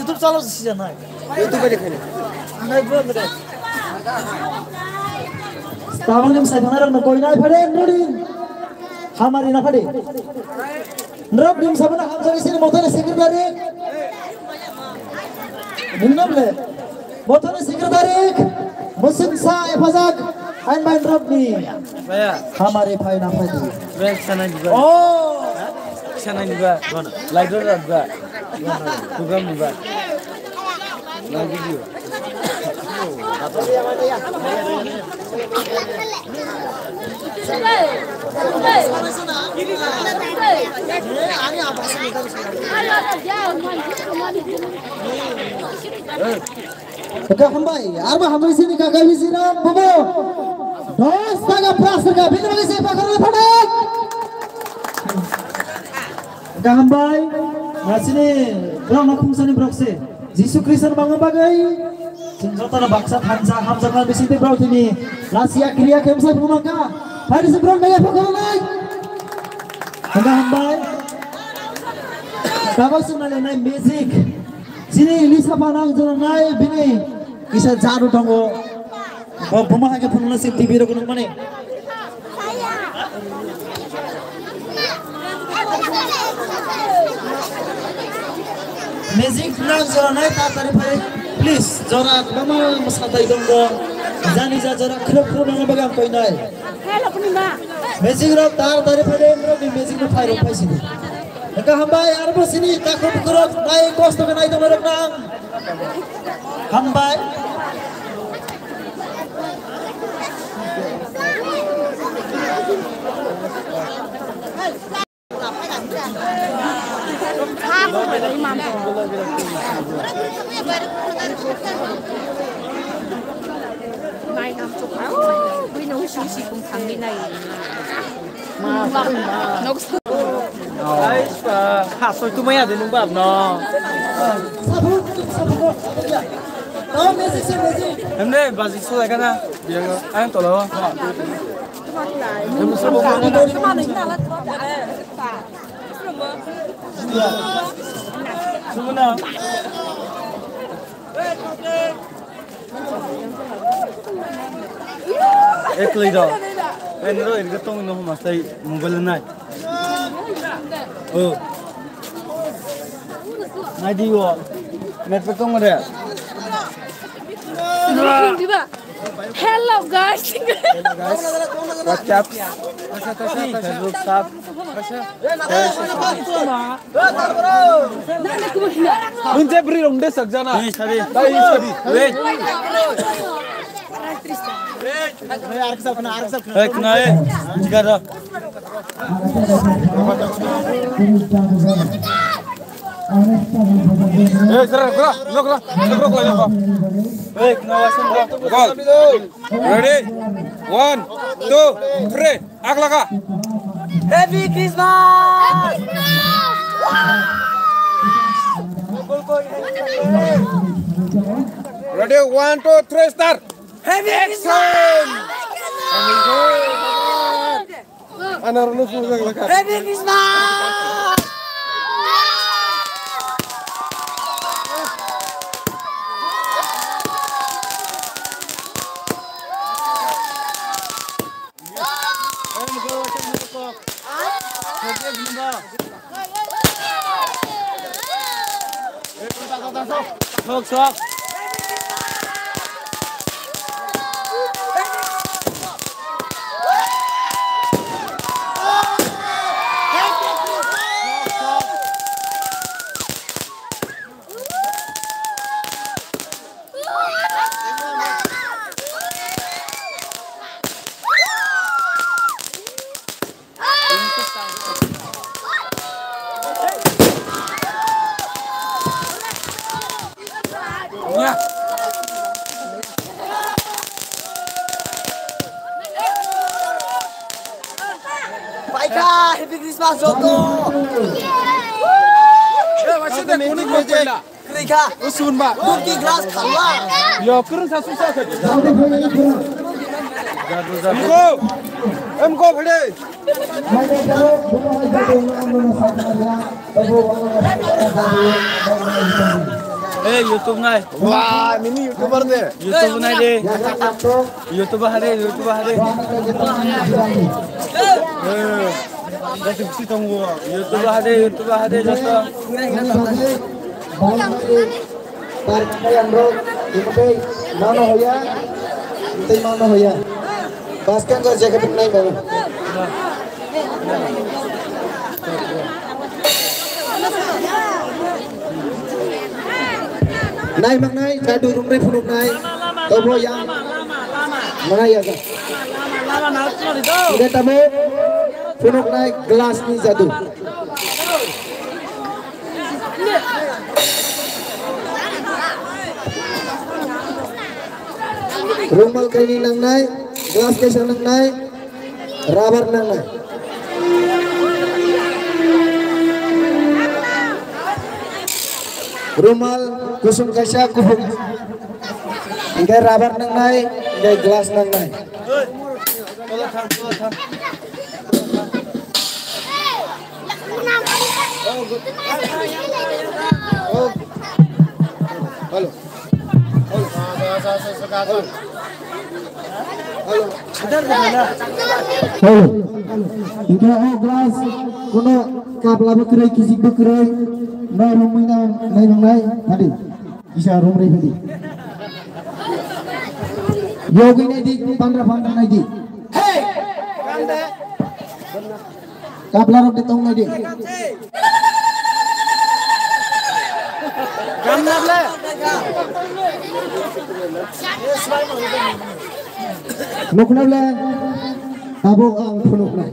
[SPEAKER 2] YouTube चलाउँछ season YouTube देखेन
[SPEAKER 1] Tawalim saya pengarang nak koin apa deh, nuri, hamari nak deh. Nerap dim sabana ham jadi sini motor sekretari, minum le, motor sekretari, musim sa efazak, ain main nerap ni, hamari pay nak pay.
[SPEAKER 5] Sana juga.
[SPEAKER 1] Oh,
[SPEAKER 5] sana juga, mana? Lighter juga, program juga, lagi juga.
[SPEAKER 1] Kakak hambai, arba hambai sini kakak di sini, bobo. Dos taga pras taga, bila bagi saya pakai pada. Kakak hambai, sini, berang makum sini berokse. Yesus Kristus bangun bagai. Sinjota baksa hansa hamsa kan di sini berau ini. Lasia kriya kemsa pemaka. Hari sebelum mereka pakai naik. Kakak hambai, kakak sebenarnya naik music. Sini Lisa panang jalan naik bini. Kisah jaru tunggu. Pemakai penulis TV itu mana? Music nang jalan naik tak tadi pada. Please, jarak mama masalah itu dong. Jangan jarak kerap mana bagai kau naik. Music rap tar tadi pada mereka music tu fire apa sini? Kakak hambai arbo sini takut kerap naik kos tu naik tu mereka nang. Hambai.
[SPEAKER 6] Mai năm chục với nấu sushi chỉ cùng thằng bên này nấu
[SPEAKER 5] Đấy, hạt sôi tu mấy à thì đúng bạp nó. Em đây bà dịch sôi cái nào? Anh tổ đâu? Em sôi bông bông đâu? Sôi nào? Ek ly đó. Em rồi cái tông nó mà xây mobile này. Này đi vô. Net phải tông rồi.
[SPEAKER 6] Hello guys.
[SPEAKER 5] Hello guys. What's up? Facebook sub. Bunte beri dong deh sakjana. Wait. Kena jika dah.
[SPEAKER 11] Ready? 1, 2, 3. Aklaka.
[SPEAKER 2] Happy Christmas!
[SPEAKER 11] Ready? 1, 2, 3. Start.
[SPEAKER 2] Happy Christmas! Happy Christmas!
[SPEAKER 5] Sok.
[SPEAKER 2] Baiklah, Happy Christmas Joko. Kerika.
[SPEAKER 11] Usun ba.
[SPEAKER 2] Turki glass khalwa.
[SPEAKER 11] Yo kurang sa susah ke. Emko bhade.
[SPEAKER 5] YouTube nai.
[SPEAKER 11] Wah, mini YouTuber deh.
[SPEAKER 5] YouTube nai deh. YouTube hari.
[SPEAKER 11] Jadi mesti tunggu.
[SPEAKER 5] YouTube hari joto.
[SPEAKER 3] Baskan ko jacket nai baru. Nai mak nai kadu rumre funuk nai. Tobo yang mana ya kan? Udah tamu funuk nai gelas ni satu. Rumal kini nang nai, gelas kesang nang nai, rubber nang nai. Rumal kusum kasya kubuk. Ingkai rubber nang nai, ingkai gelas nang nai. Halo. Halo. Ingkai gelas kuno kapla bekerai kisik bekerai. Nai rumah nai nai tadi bisa rumah tadi. Yogi nai di pandra nai di. Hey, kapla rok di tong nai di.
[SPEAKER 5] Gambar le.
[SPEAKER 3] Nukna le. Abo ang punuk nai.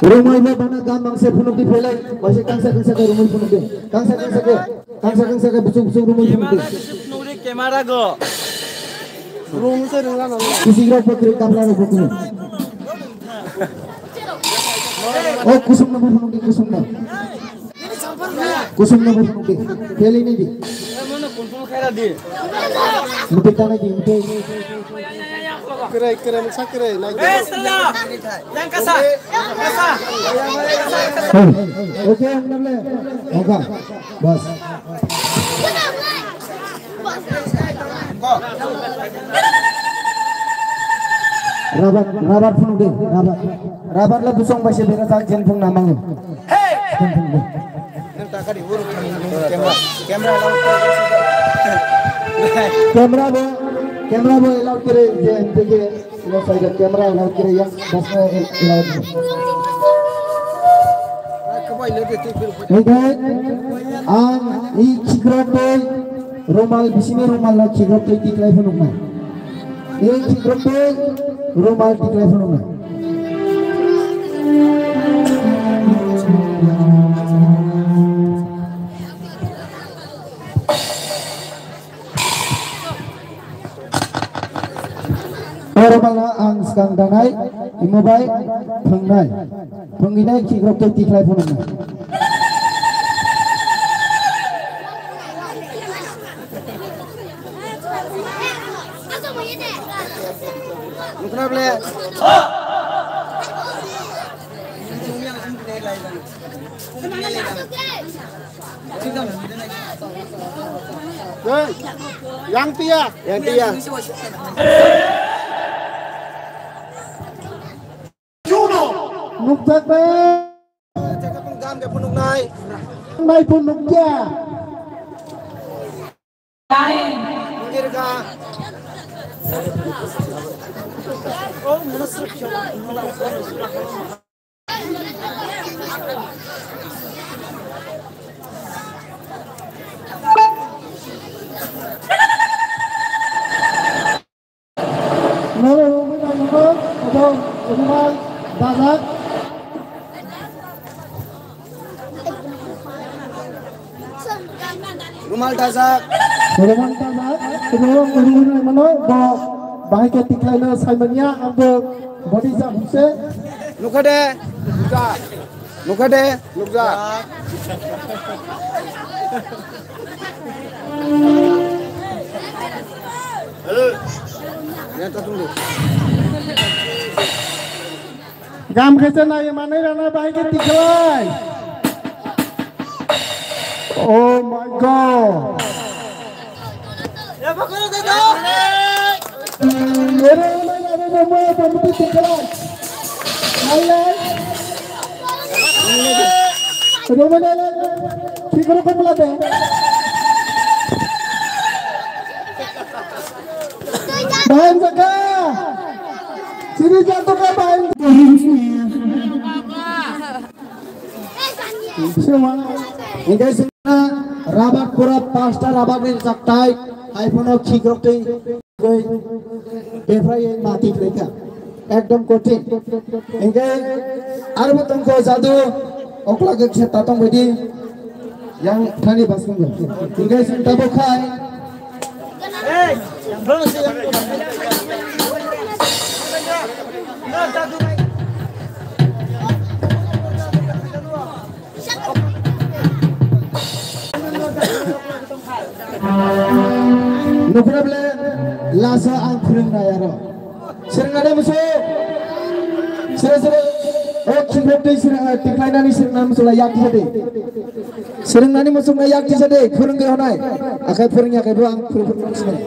[SPEAKER 3] Rumah ini mana gampang saya punuk di pelai, masih kangsa ke rumah punuk di, kangsa ke busuk rumah punuk di.
[SPEAKER 5] Nuri kamera go.
[SPEAKER 3] Rumah saya dengan orang. Kisi rok pakai kamera rok pakai. Oh kusum nama punuk di kusum nama punuk di, pelai ini di.
[SPEAKER 5] Mana kumpul kira di.
[SPEAKER 3] Mungkin tanah di, mungkin.
[SPEAKER 11] Kerai sakre naik.
[SPEAKER 2] Yang kasar.
[SPEAKER 3] Oke, benar. Oke, bos. Rabat penuh deh, rabat lah busong masih dengan tak jenpung namanya.
[SPEAKER 2] Hey.
[SPEAKER 3] Kamera bo allowed kere je lo side kamera allowed kere yang basna allowed. Okay, i chigrote romal bisime romal la chigrote diklai phonuma. Chigrote romal diklai phonuma. Borobala ang sekang danai imobai pengnai penginai kigrok tei tiklai punang.
[SPEAKER 2] Mukna beli.
[SPEAKER 11] Yang tia.
[SPEAKER 3] Nukjak be.
[SPEAKER 2] Jaga penggam ke punuk nai.
[SPEAKER 3] Nai pun nukja.
[SPEAKER 2] Mungkin ka. Oh, menusuk. Rumal dazak.
[SPEAKER 3] Sebelum urun mana bahai ke tiklai na saimanya ambo body sa huse.
[SPEAKER 2] Nukade. Nukade. Nukja. Ya tunggu.
[SPEAKER 3] Gam kece na ye manai rana bahai ke tiklai. Oh my god.
[SPEAKER 2] Ya pakar dada.
[SPEAKER 3] Mere nama pemudi tiklai. Highlight. Romana fikir ko pelate. Bahan jaga. Sini jatuh ke bahan. Ini semua rabat pura pasta rabat ini saktai. iPhone of chikrok tei koi befrai mati mereka. Ekdom kotin. Ini arbo tongko jadu okla ke tatong bedi yang thani basung. Ini semua bokai. Nukra bela lasa ang kurang nayaro. Sering ada musuh. Sering oh kibrok deh sering tiklai nani sering nani musuh layak jadi. Sering nani musuh layak jadi kurang gaya nai. Akai kurangnya akai doang kurang musuh.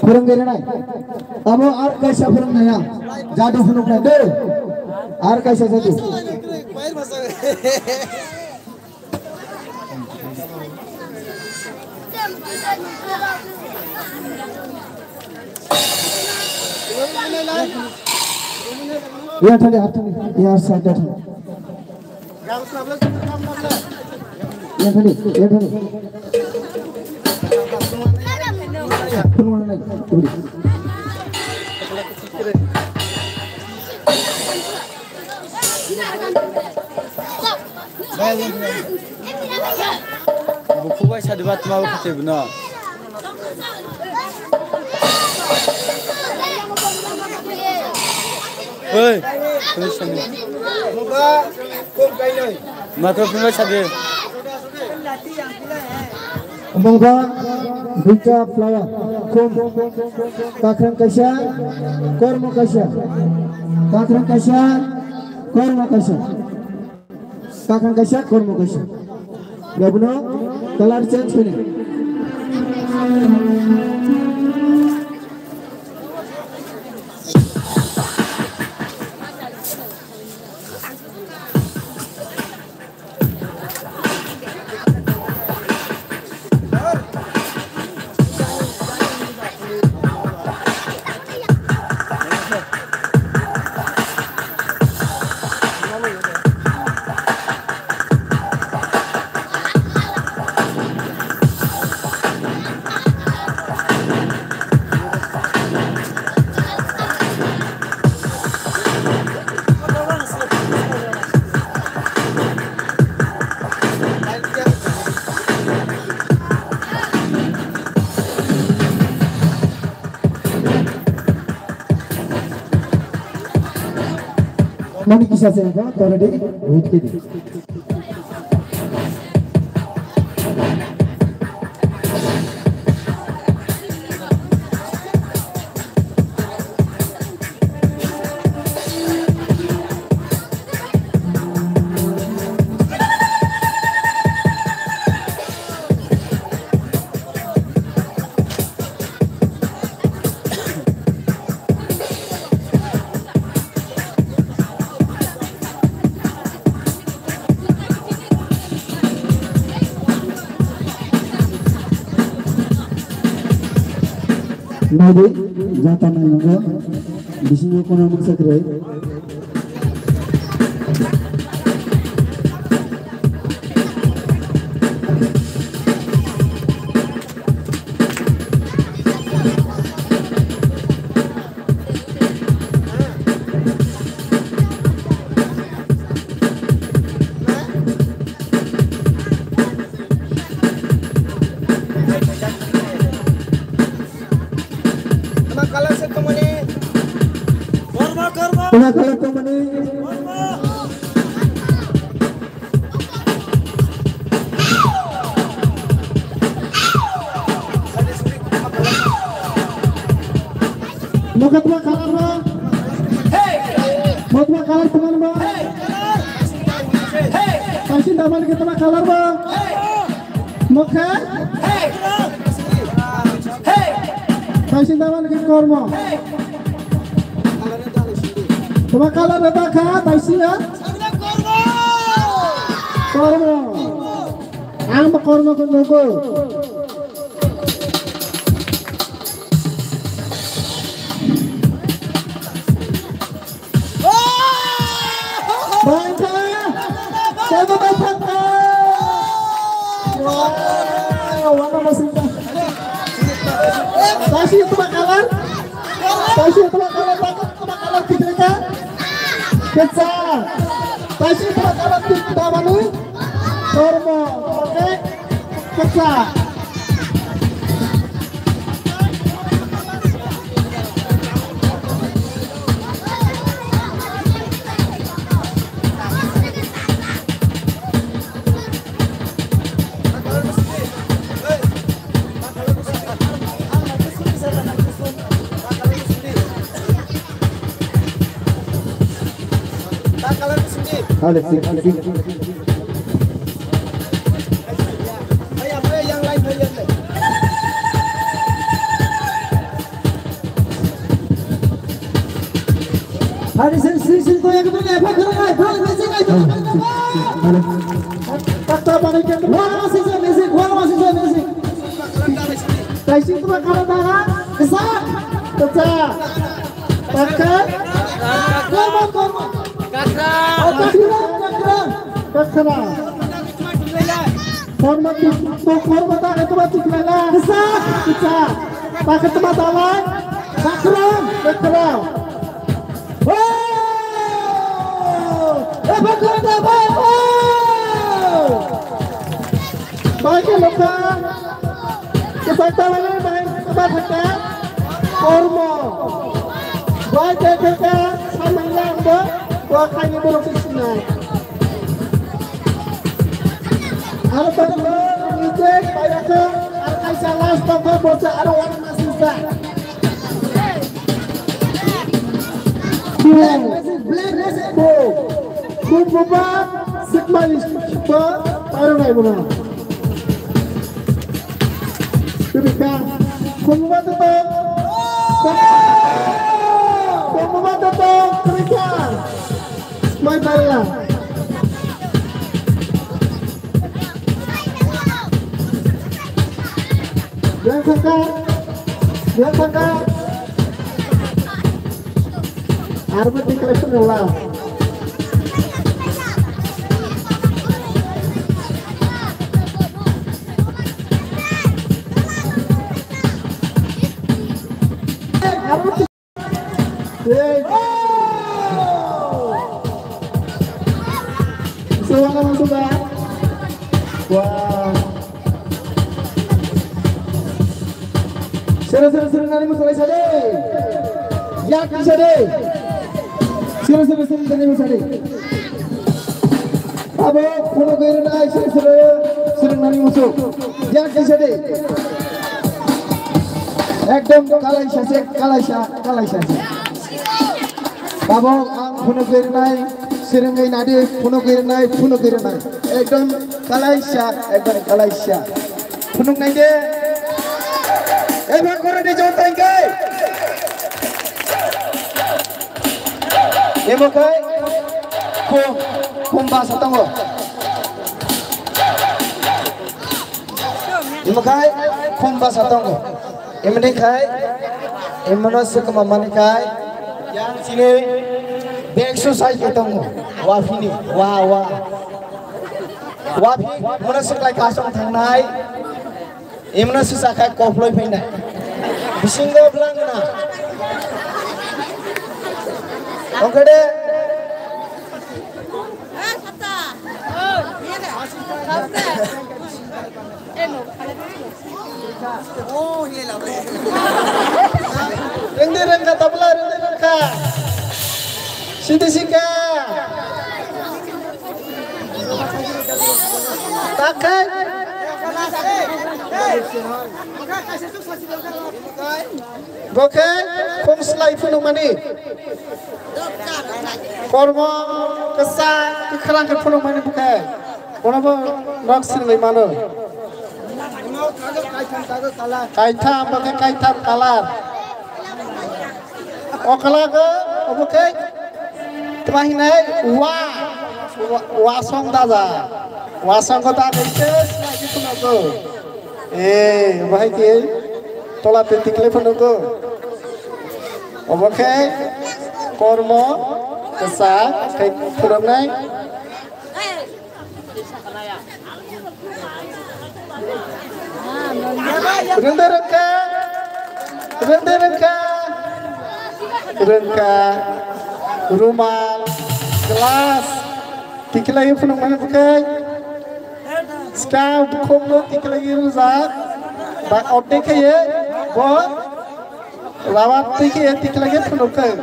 [SPEAKER 3] Kurang gaya nai. Abo ar kaisa kurang naya. Jadu hunuk nai deh. Ar kaisa jadi. Ya tadi hati ya saja. Ya tadi.
[SPEAKER 4] Buku baca debat mau ketemu na. Hei, tulis ni.
[SPEAKER 2] Muka kum kainoi.
[SPEAKER 4] Mata pun sahaja.
[SPEAKER 3] Moga duta flower kum kakran kasya kormo kasya kakran kasya kormo kasya kakran kasya kormo kasya. Ya benar, color change ni. Mani kisah saya kau tahu deh, rugi deh. Nabi jatah nangga di sini kau nak sekre. Tengah kalau teman ini. Mau ketemu kalah bang? Mau ketemu kalah teman bang? Kasih dapat ketemu kalah bang? Mau kan? Kasih dapat ketemu kormo? Coba kalau datang ke taisi ya. Kormo. Ang kormo kung nugo. Bangka. Coba datang ke. Wow, warna masih. Taisi itu bakalan. Taisi itu bakalan kita. Pizza, pasti kalau kita malu, kormo, oke, pizza. Ada sih. Yang lain lihat deh. Ada sih kau yang kemana? Apa kerana? Kau masih lagi. Tak balik ke mana masih saya. Taisi tu kalau dah kesak. Pakai. Kormo. Kakra. Format tak itu mati kena. Kesak. Pakai tempat awal. Kakra. Pakai lokal. Kesaktawan ini main tempat dekat. Kormo. Pakai kakak sama yang ber. Wakanya belum kesini. Ada teman ngejek, banyak ke arkai salah, stopper bocah ada orang masih sah. Kumpuba, sekmalis, baru naik benar. Ketika kumpuba tetap, ketika. Mai bala. Yang kakak. Arbet di kelas sekolah. Suara masuk ya. Wah. Seru nani musuh sadé. Ya kan sadé. Sila tadi mencari. Abo puno kira naik sila nani musuh. Jangan kisah Ekdom kalai syasek. Abo puno kira naik sila nadi puno kira naik. Ekdom kalai syah. Puno naik deh. Ebak korang di jauh tengkai. Emo kai kum bahasa tanggo. Emo kai kum bahasa tanggo. Emne kai emno sekamamane kai yang sini exercise tanggo. Wafini wafi mana seklai kasong tangnai. Emno sesakai koploi pindah. Bisinggo belangna. Oke deh. Rengga tabla rengga. Sika. Takai. Oke, kom slide penuh mani. Kormo kesah ikhlas ke penuh mani bukan. Kenapa nak sini mana? Kaitan pakai kaitan kalar. Oh kalar ke? Bukan. Terakhir naik wasong daza. Wasong kota beres lagi penuh tu. Baik ke? Tolak penting telefon tu. Oke, kormo kesah kayak kurang naik. Rengka, rumah, gelas, tiga lagi penuh mana bukan? Sekarang bukan tiga lagi rusak, bak otak ya, buat rawat tiga lagi penuh kan?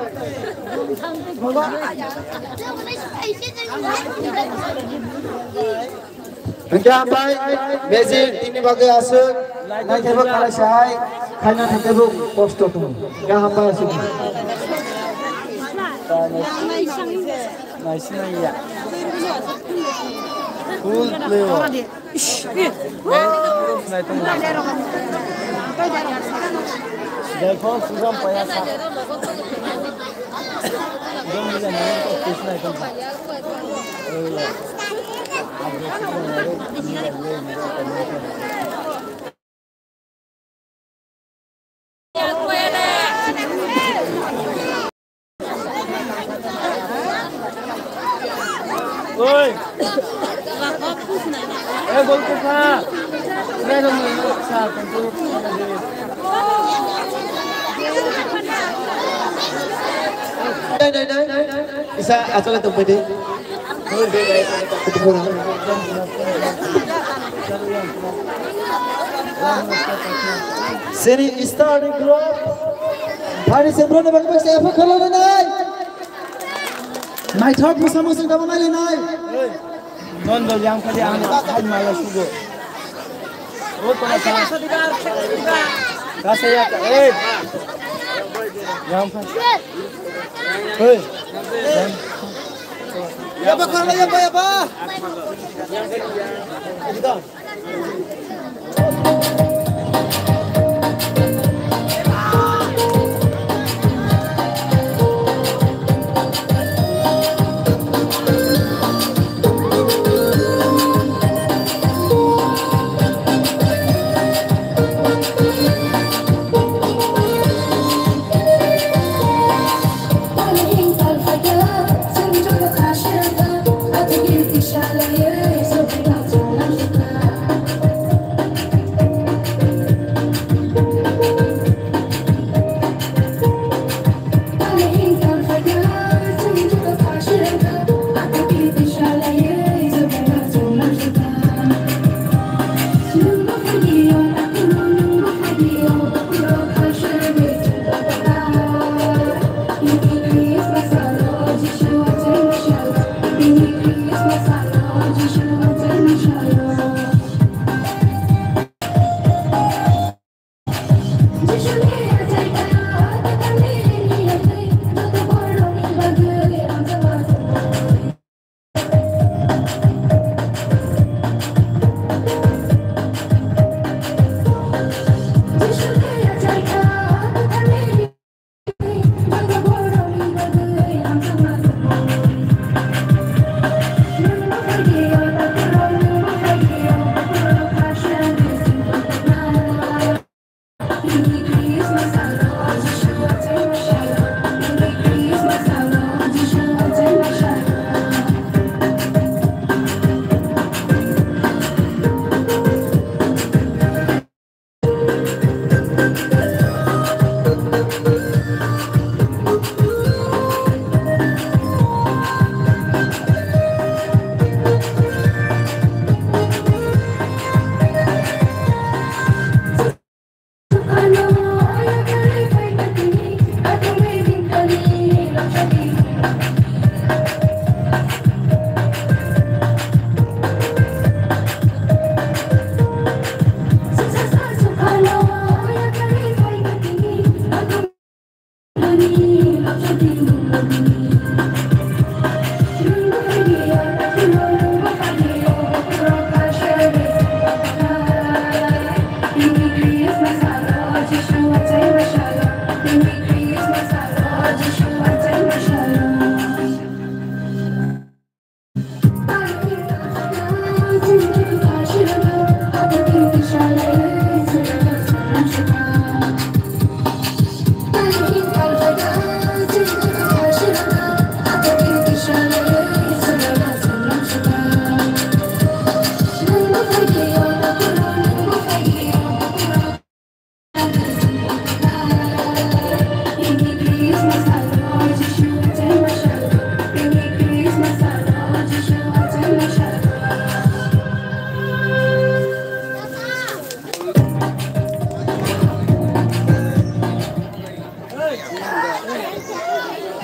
[SPEAKER 3] Rencana baik, mesin ini bagi asal, nak coba kalau saya, kena nak coba posto tu, yang hamba asal. Nice ya. Cool lewat. देखो सुगम पैसा सुगम मिला नहीं तो कुछ नहीं कम ओए ए बोल के था मैं तो साथ तो Isa asal itu pede. Seri starting group. Hari sebelumnya bagaimana saya apa kalau naik? Naik third musim kamu naik naik. Non dol yang kali ane kain malas juga. Oh tuh kasih ya yang hei ya apa kalau ya apa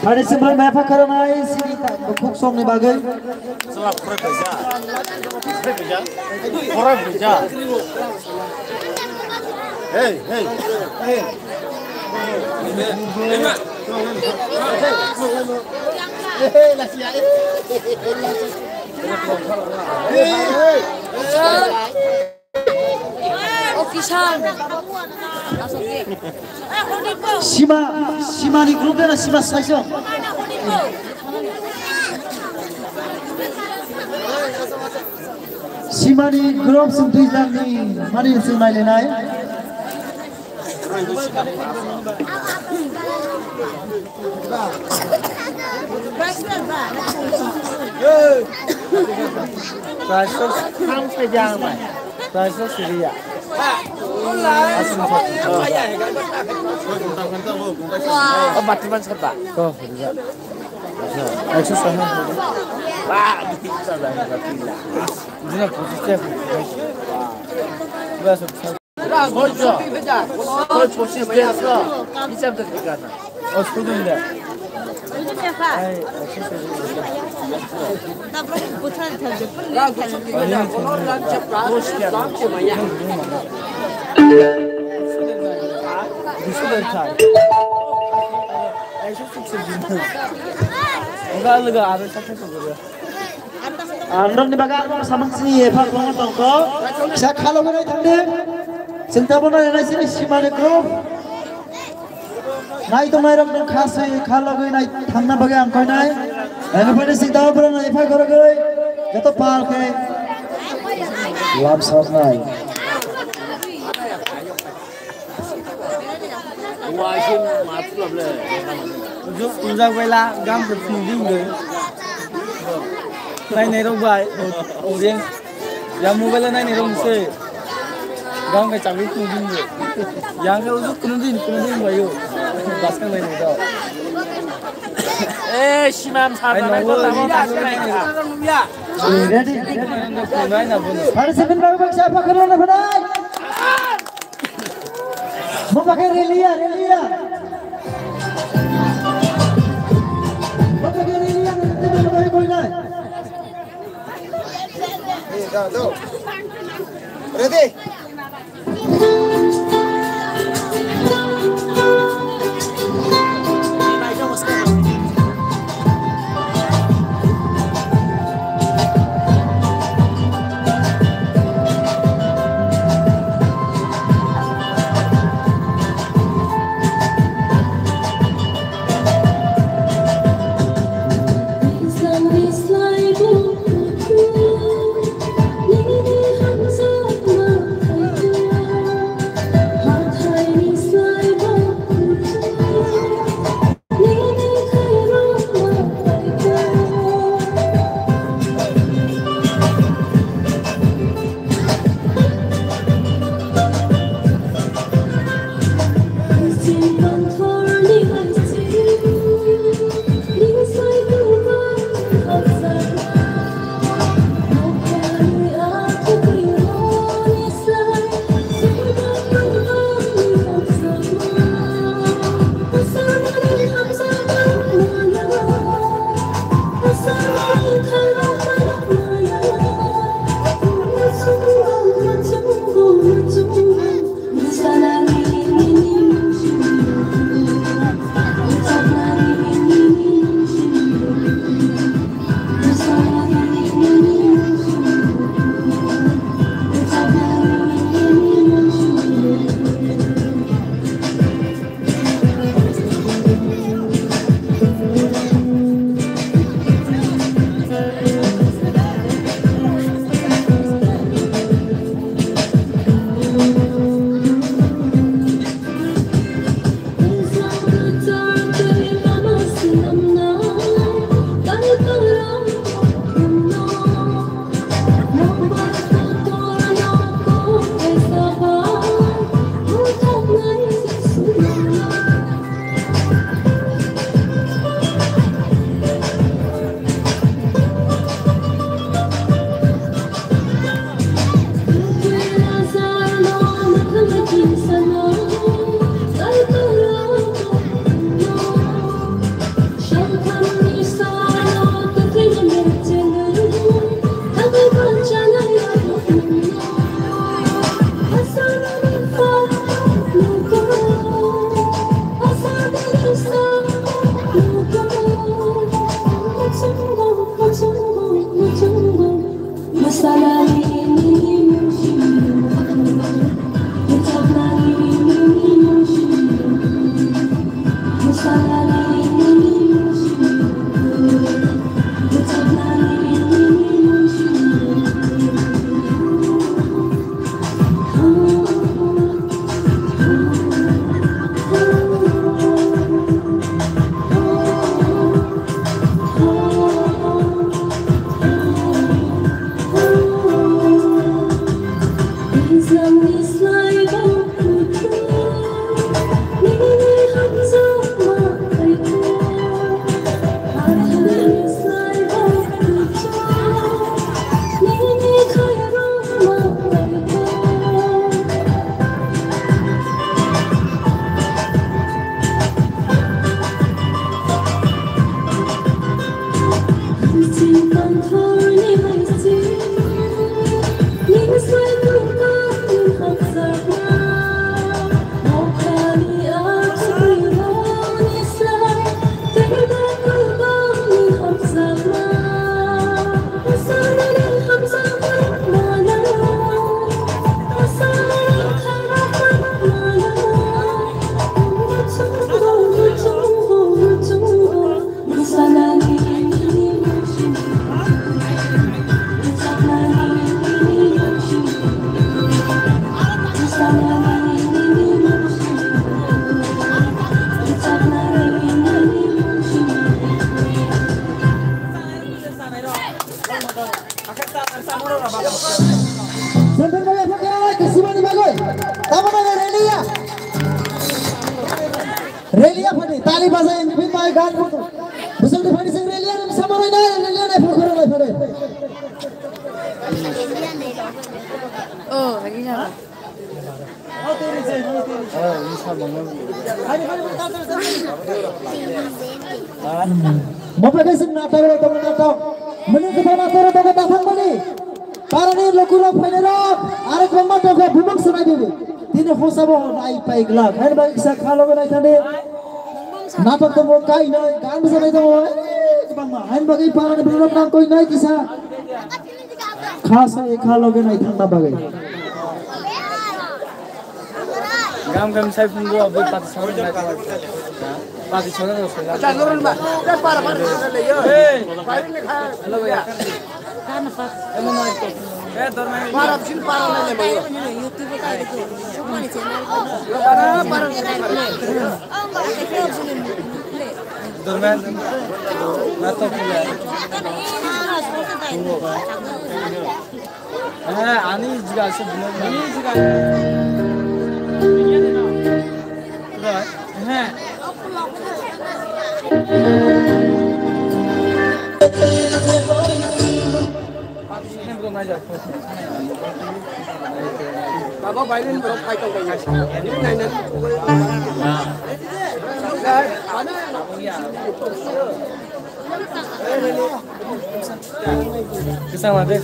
[SPEAKER 1] Hari sebelum apa karena sini tak bukuk song ni bagai.
[SPEAKER 5] Salah korek beja. Korek beja.
[SPEAKER 11] Hey, hey, hey. Hey, lah siap. Sima ni grup na Sima saiso. Sima ni grup sendiri ni mari semai lenai.
[SPEAKER 5] Rasa ham sejang mai. Rasa seria. Oh, mati man sebab. Kau. Aku sana. Wah, bisa dah mati lah. Ini posisi. Bas. Hoca. Kau posisi biasa. Bisa berdekat. Oh, sudah dah.
[SPEAKER 1] Andong di bagai sama sini ya, Pak Bang Tongko. Saya kalau mana tadi, cinta mana yang sini Sima ni grup. Nai tu mai ram khas hai khala goi nai thangna bage ang koi nai ene pade sita pura nai phai kor goi jato par ke lam sab nai
[SPEAKER 5] Wajib mati le. Juk unjak bela gam berfungding le. Nai rong bai orang yang mobile nai rong se gam ke cakri fungding le. Yang ke ujuk kunudin bayu. Baskan main itu. Simam sahaja.
[SPEAKER 1] ready hari seven baru siapa kerana nak badai mau pakai relia mau pakai relia nanti baru boleh naik
[SPEAKER 3] Go. Ready?
[SPEAKER 8] Islam
[SPEAKER 11] Relia pani tali baza yang bin mai gan putu. Besok di pani sing relia nam sama mai na relia na pun korang lai pade.
[SPEAKER 7] Oh, lagi sama.
[SPEAKER 11] Mau pakai sing nato atau nato? Mending kita nato atau kita datang pani. Para ni lokurok pani rok. Arek lama tu kau bumang sunai dulu. Tino hosabo naik paik lag. Hari bagi kisah kalau kau naik tadi. Napak tu mau kai naik, kan bisa naik tu mau. Hari bagi para ni belum nak kau naik kisah. Khas hai kalau kau naik tanda bagi.
[SPEAKER 5] Gam saya pun gua abis pati sorang naik. Pati sorang tu sudah.
[SPEAKER 2] Jangan lupa. Dah para le yo. Hey, hello ya.
[SPEAKER 7] Kan apa?
[SPEAKER 5] Emang naik tu. dormain.
[SPEAKER 2] Para sini para le yo.
[SPEAKER 7] YouTube ka itu. Semua ni channel.
[SPEAKER 2] Para.
[SPEAKER 5] Dormain. Nato punya. Ani juga sebenarnya. Ani juga.
[SPEAKER 2] Bapak bayarin berapa kali kau bayar? Ini nanya.
[SPEAKER 5] Kesana deh.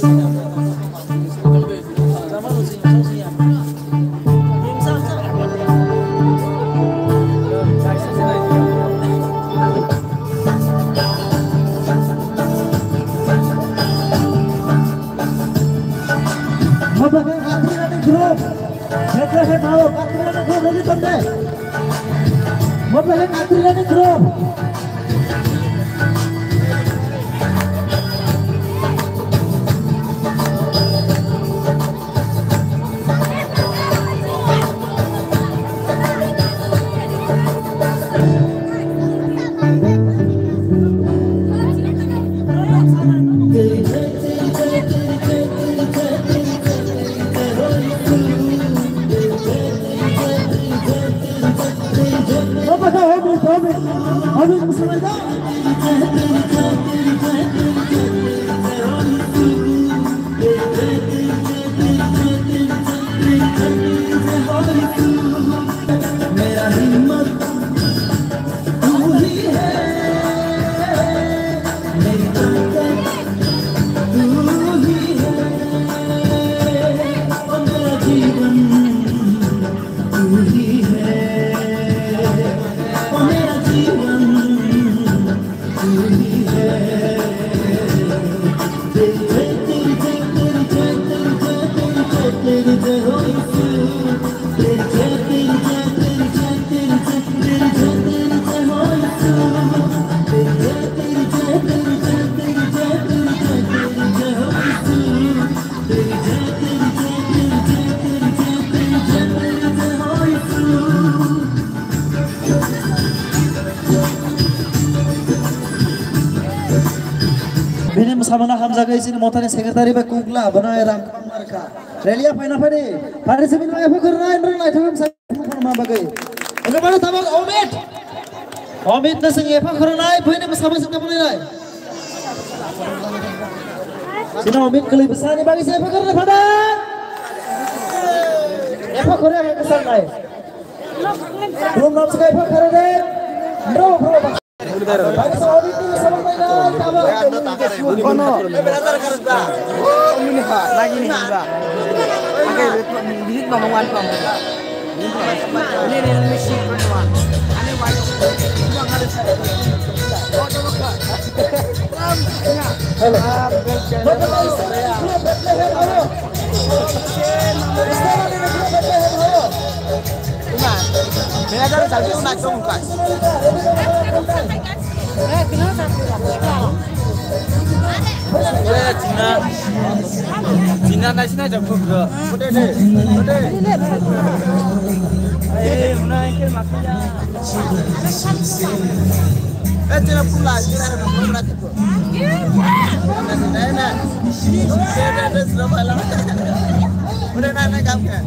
[SPEAKER 11] Mabagai aturan grup, saya tahu aturan grup lagi pandai. Mabagai aturan grup. Habis musuh dah. मेरा हिम्मत तू ही है, मेरी ताकत तू ही है, और मेरा जीवन तू ही है, और मेरा जीवन तू ही है। तेरी जय हो Benim samana Hamza guys ini motornya sekretari ba kugla bana ram marka relia faina fade fade semin ma efa karna in rang laitham sa ma bagai oke bana tabak omit na sing efa karna ai faina sama sing tapane lai sino omit kali besar ni bagi saya efa karna fade efa kore hai besar lai belum nam sekali efa kare de bro bagi sa omit ni sama
[SPEAKER 2] Kono, benar harus dah. Ini pak, lagi nih pak. Oke, ini nomor one pak. Ini misi kedua. Ini wajib.
[SPEAKER 5] Cina nasional jago bro. Menaikkan maksudnya.
[SPEAKER 2] Cina pula, Cina ada pula itu. Udah nanya kamu kan?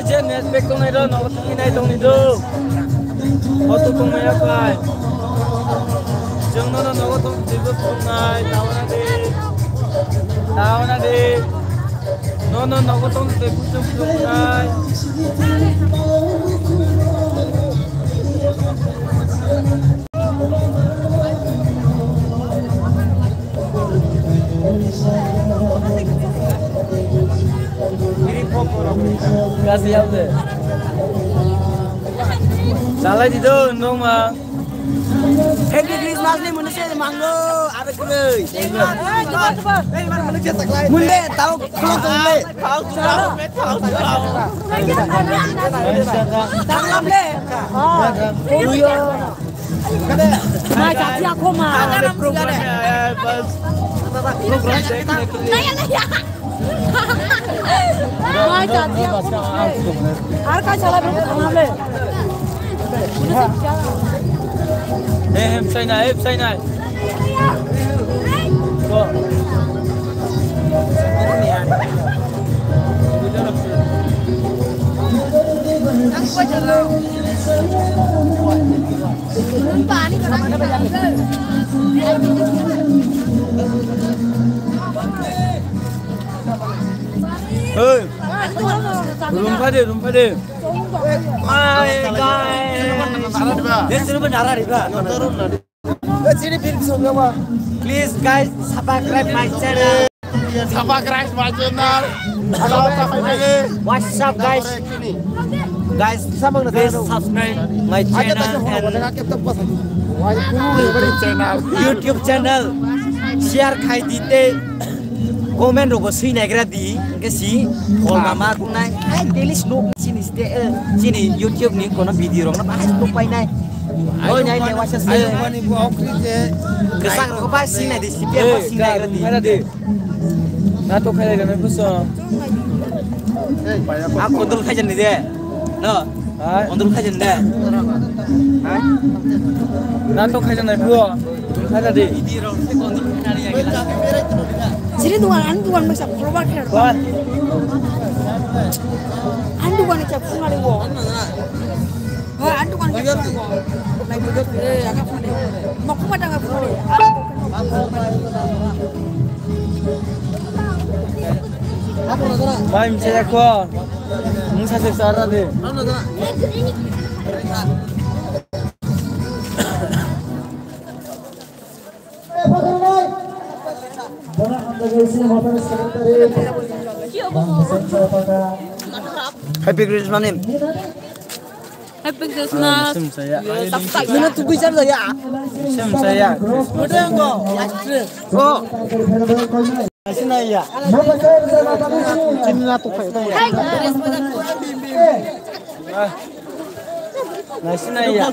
[SPEAKER 5] Jen net back tong này đâu, nó có cái này tong này đâu. Có tụ tong này phải. Jeng nó có tong chỉ có tong này, tao na đi. Nó có tong để cũng tong này. Kasih apa deh? Salah di tu, nong mah.
[SPEAKER 2] Happy Christmas nih manusia manggo, ada kue. Mana manusia tak lain. Munde tahu munde. Tangan le. Oh iya. Mai jadi aku mah. Program ya, bos. Program saya. Mai jadi aku. Arka salah berapa le?
[SPEAKER 5] Em say này. Go. Ơi, rumah deh. Hai guys. Sini benar riba.
[SPEAKER 2] Sini pilih semua.
[SPEAKER 5] Please guys, subscribe my channel.
[SPEAKER 4] Subscribe my channel. Halo,
[SPEAKER 5] What's up guys? Guys, please subscribe my channel and YouTube channel. Share khai dite. Comment rogo sih negra di, ke si, kalau mama aku naik, daily snoop sini sini YouTube nih, kono video orang apa snoop pakai naik, oh naik lewat sih, kesang rogo pas sini di sini apa sini negra di, ada di, nato kaya gana puso, aku kontrol kajian ni deh, no, kontrol kajian deh, nato kajian ni puo, ada di, video orang kontrol kajian ni.
[SPEAKER 7] Sini tuan masa keluar kan? Andu kan cak punga lewo. Andu kan cak punga. Naik budok agak punga. Mau kuma dah agak punga.
[SPEAKER 5] Main saya kau, musa seksara deh.
[SPEAKER 2] Happy Christmas nih.
[SPEAKER 7] Happy Christmas.
[SPEAKER 2] Mana tunggu jam saya?
[SPEAKER 5] Saya.
[SPEAKER 2] Udah enggak?
[SPEAKER 5] Sini ya. Sini lah tuh kayak. Nah sini ya.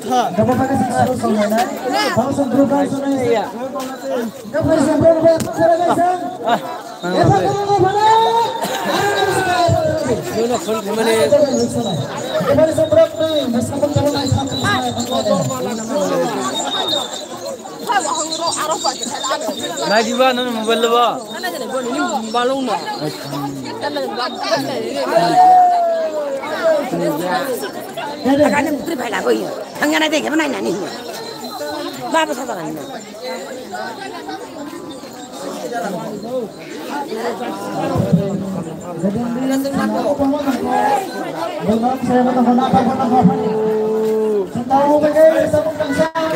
[SPEAKER 5] Lagi ba nung mobile ba?
[SPEAKER 7] Balong na. Agaknya putri baik lah koi. Hanya nanti kita mana ni? Bapa siapa kan?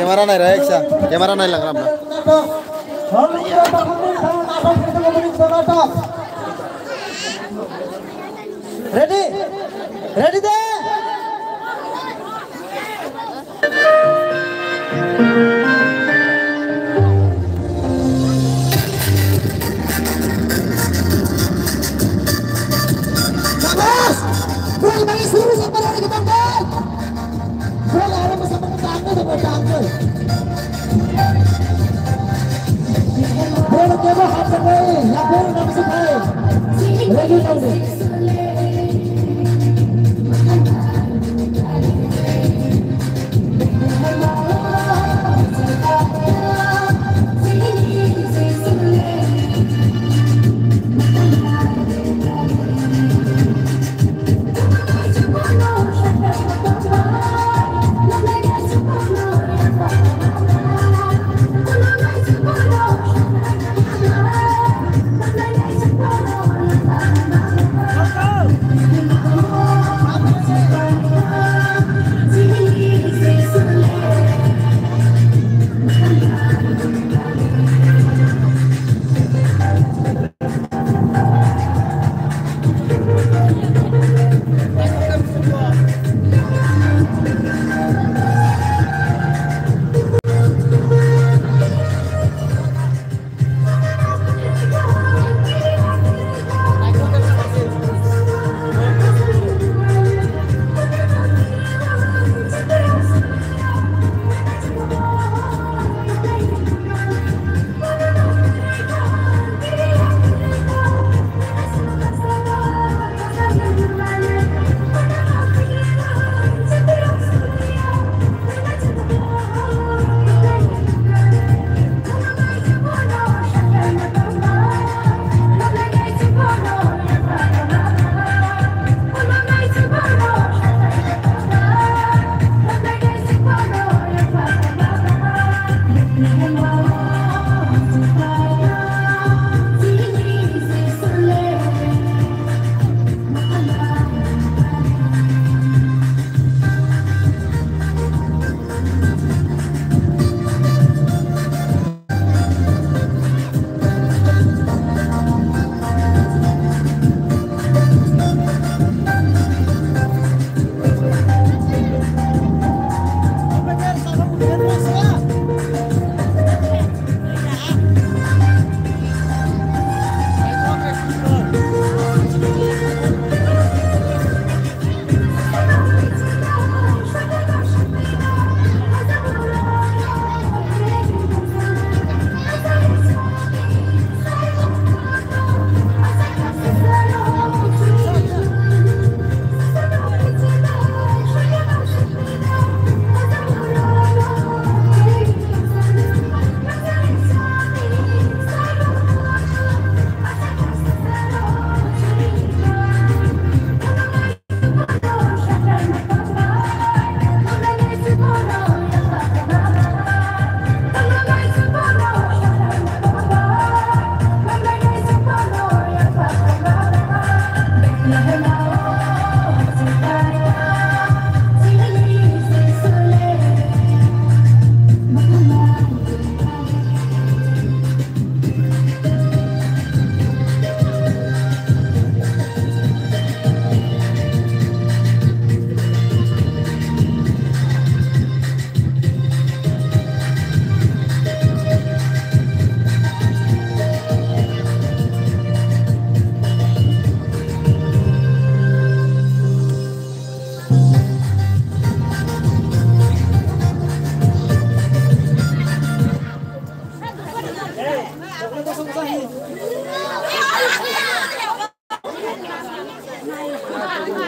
[SPEAKER 4] Kamera naik Reksa, kamera naik lang ramah.
[SPEAKER 11] Ready? Ready deh? Bagus! Bola bagi suruh sampai lagi kita kan? Bola ada bersama tangga sama tangga. Bola coba hapus lagi, yang bola nak masuk lagi. Ready ready.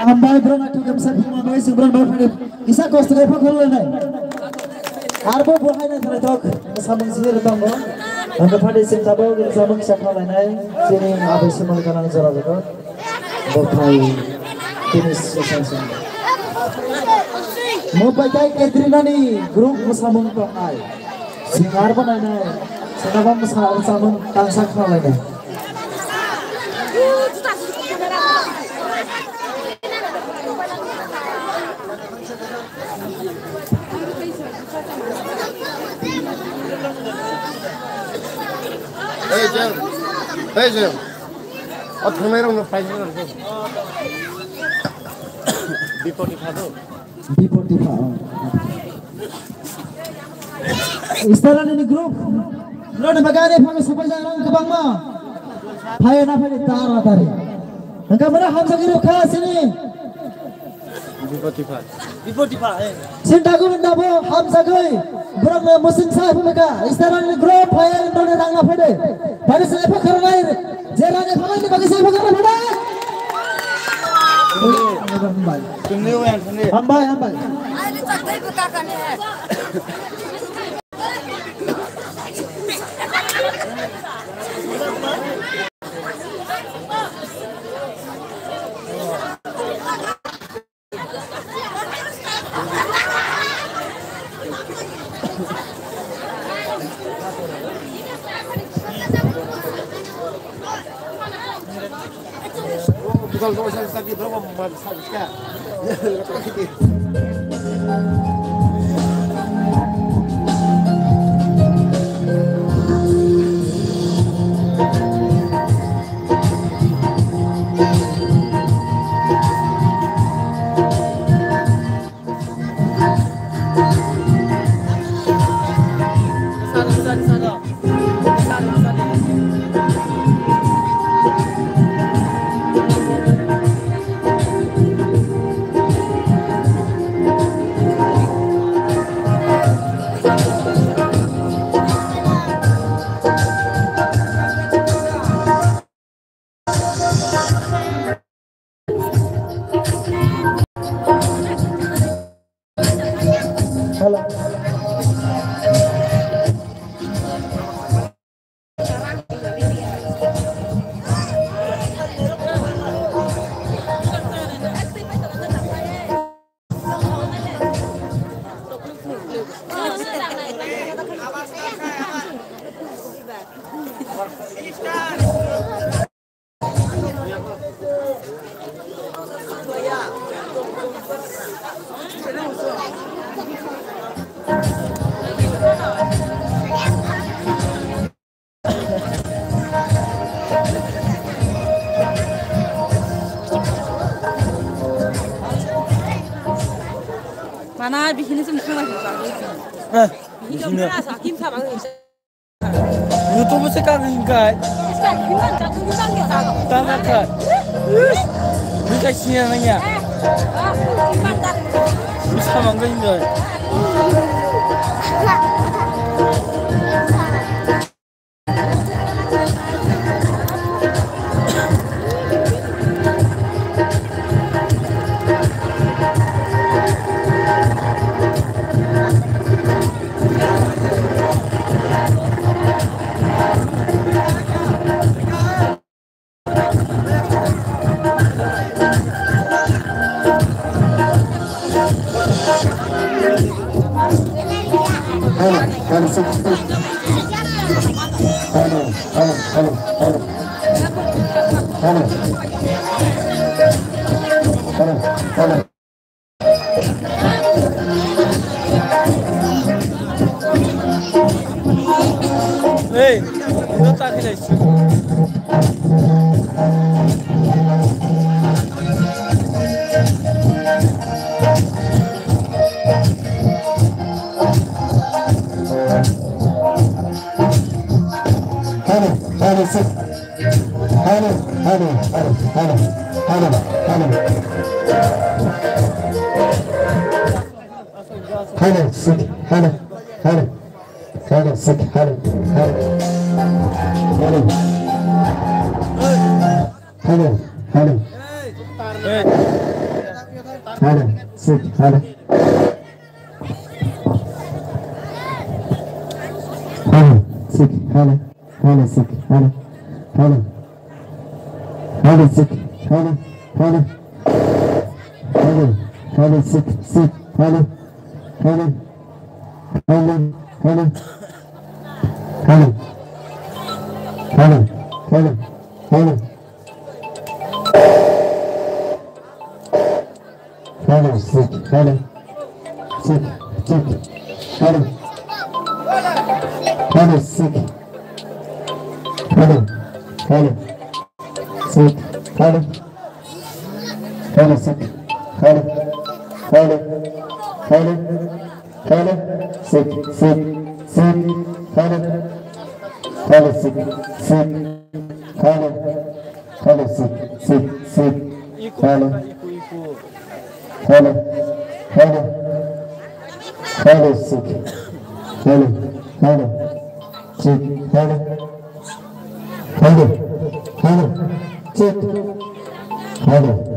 [SPEAKER 11] ambai berang aku kamsa kuma bai seberang bai fade isa kost ke phok hol nai arbo bohai nai thare tok samang sir tang anda fade sim tabo ke samang sakha nai sini abai semal kana jara jara bokai tinis sesan mo pakai Katrina ni grup musamung tong ai singar banai nai senabam musamung tang sakha nai
[SPEAKER 4] Hey Jim, what camera on the price?
[SPEAKER 11] B45. Istilah ini grup. Lo na magane pang sampai jalan ke bangma. Payah na payah tara tari. Angka mana hamsa giro khas ini. B45. Sintaku mendabo hamsa goi. Berang musim saya mereka. Istilah ini grup payah indone rangga pede. Pada saya pakar lain. Jerane pakai ini bagi saya pakar pede. Hambai.
[SPEAKER 7] Ini cakai bukakan ya.
[SPEAKER 4] Kalau saya sakit berapa sakit kan?
[SPEAKER 7] Mana bikin itu mungkin lagi
[SPEAKER 5] Ini YouTube sekarang enggak. Tangan kan. Bisa siangnya. Bisa mangga enggak. Hey, não tá aqui nesse. Hello.
[SPEAKER 3] Hala, sit, hala. Hala, sit, hala. Hala, sit, hala. Hala. Hala, sit, hala. Hala. Hala. Hala, sit, sit, hala. Hala. Hala. Hala. Hala. Hala. Hala. Hala. Hala, sit, hala. Sit, sit, hala. Hala, sit. Hala. Hala. Sit, hala. Hala, sit. Hala. Hala. Hala. Hala. Sit, sit, sit. Hala. Hala, sit, sit. Hala. Hala, sit, sit, sit. Hala. Hala. Hala. Hala, sit. Hala. Hala. Sit. Hala. Hala. Hala. Sit. Hala.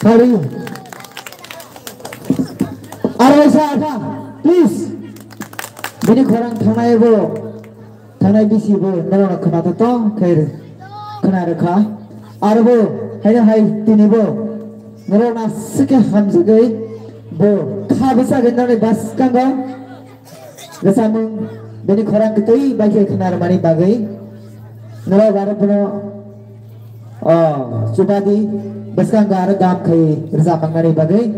[SPEAKER 11] Sorry. Arwesa, please. Bini korang tanai bo, tanai bisi bo, nara kena tato, kair kena rekha. Arbo, hai tini bo, nara nasike hamsagai bo, khabisa gendane bas kanga. Gesamung bini korang ketui bagi kena ramani bagai. Nara barapuno, subadi. Baskan gara gam kai rasa pangani bagai,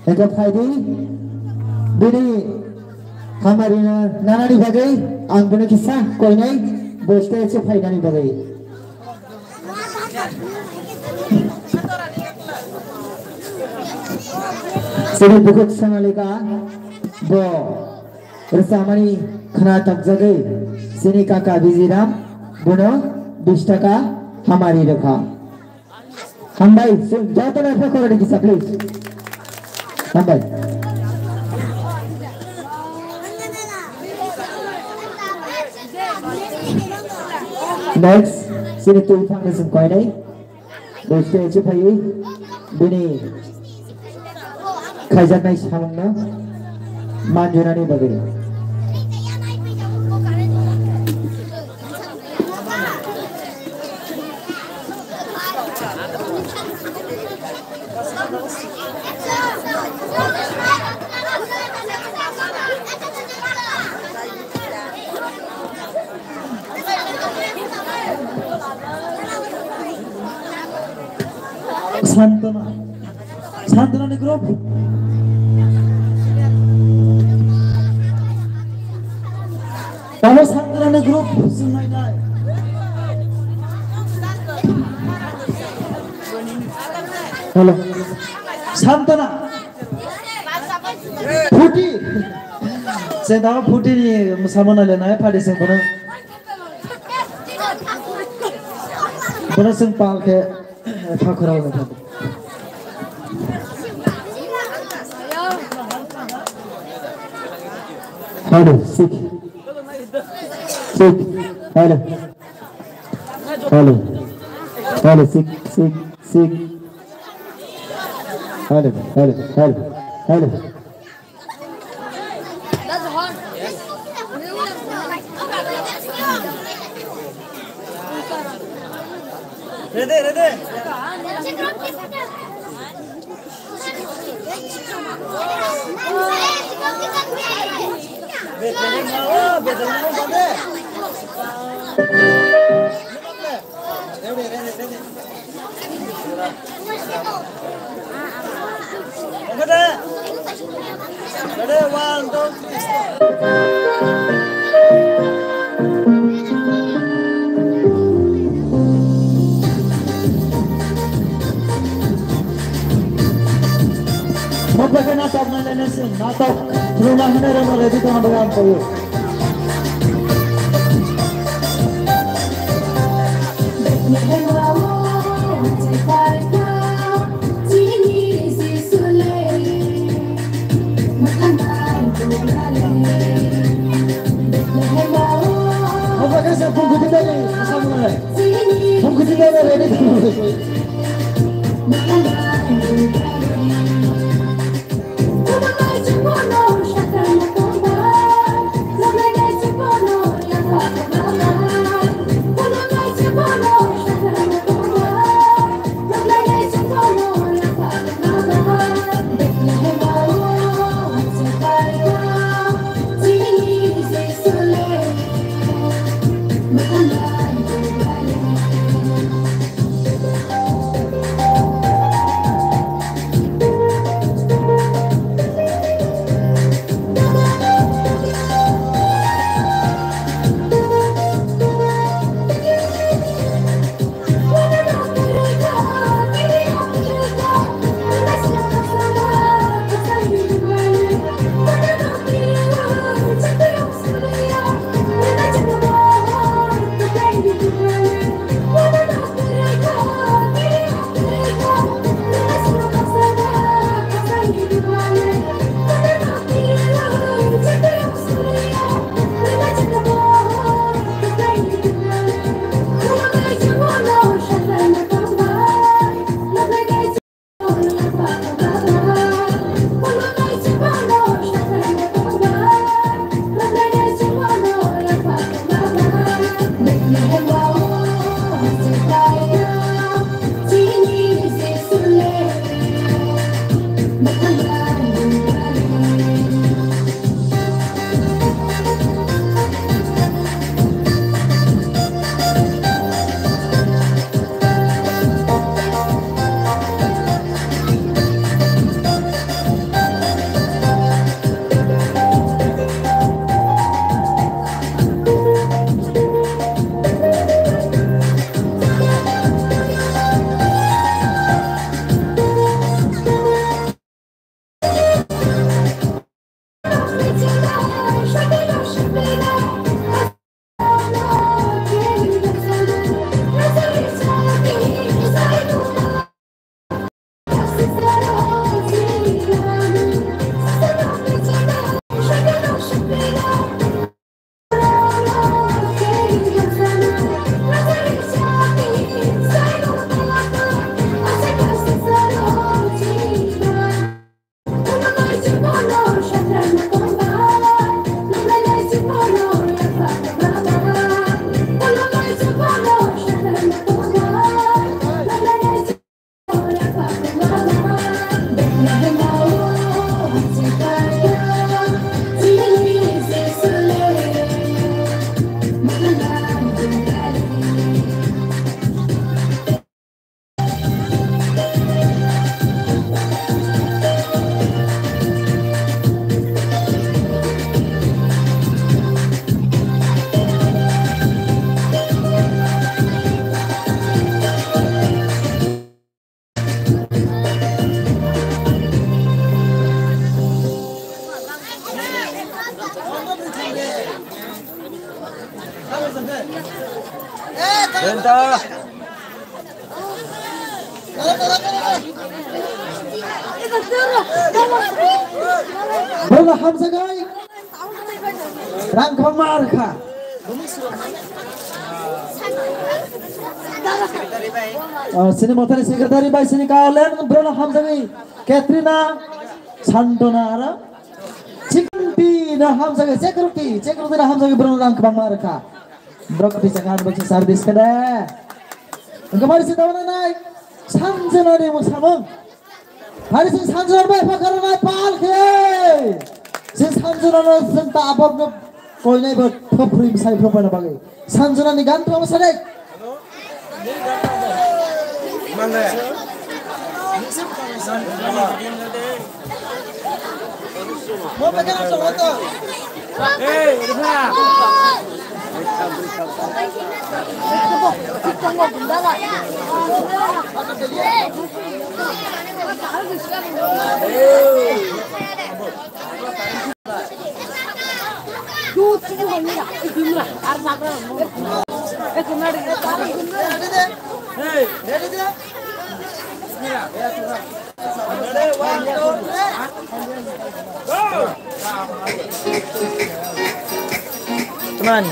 [SPEAKER 11] ekor faidi, bini hamari nana ni bagai, ang bini kisah koi nai, boste ece faida ni bagai. Seri bukut sangalika, bo rasa mani khana tak jagai, sini kakak biziram, bono 20 taka hamari rekha. Hambai, jauh tu nak kau ada kisah please. Hambai. Next, sini tu fang lesung kau ini. Boste cepai, bini kajian naik samang na, manjuna ni bagai. Santana ni grup. Kalau Santana ni grup, sunai dah. Hello, Santana. Putih. Saya tahu putih ni musaman ada naik pada sempurna. Pernah sempal ke pakurau ni. Hello, sik, hello, sik, hello. Ready. Ready, 1, 2, 3. Mapagka natok na lalasin, natok, rumahan na rin mga dito ang bagaan po yun. Mapagka sa pungkutin na rin, kasama na rin. Pungkutin na rin, ready ka mo. Bola Hamzah guys. Rangkong marka. Sini motor sekretari baik sini kalian Bola Hamzah guys. Katrina Santona ara. Cikti na Hamzah guys. Security na Hamzah guys Bola rangkong marka. Brok bisa kan baca sardis kada. Kemarin si tahu naik. Sanjana ni musamang. Hari si Sanjana baik pakaran naik pal ke. Si Sanjana na senta abab na kau ni buat peprim saya pepana bagai. Sanjana ni gantu apa sadek? Mana? Mau pakai apa motor? Udah. Teman.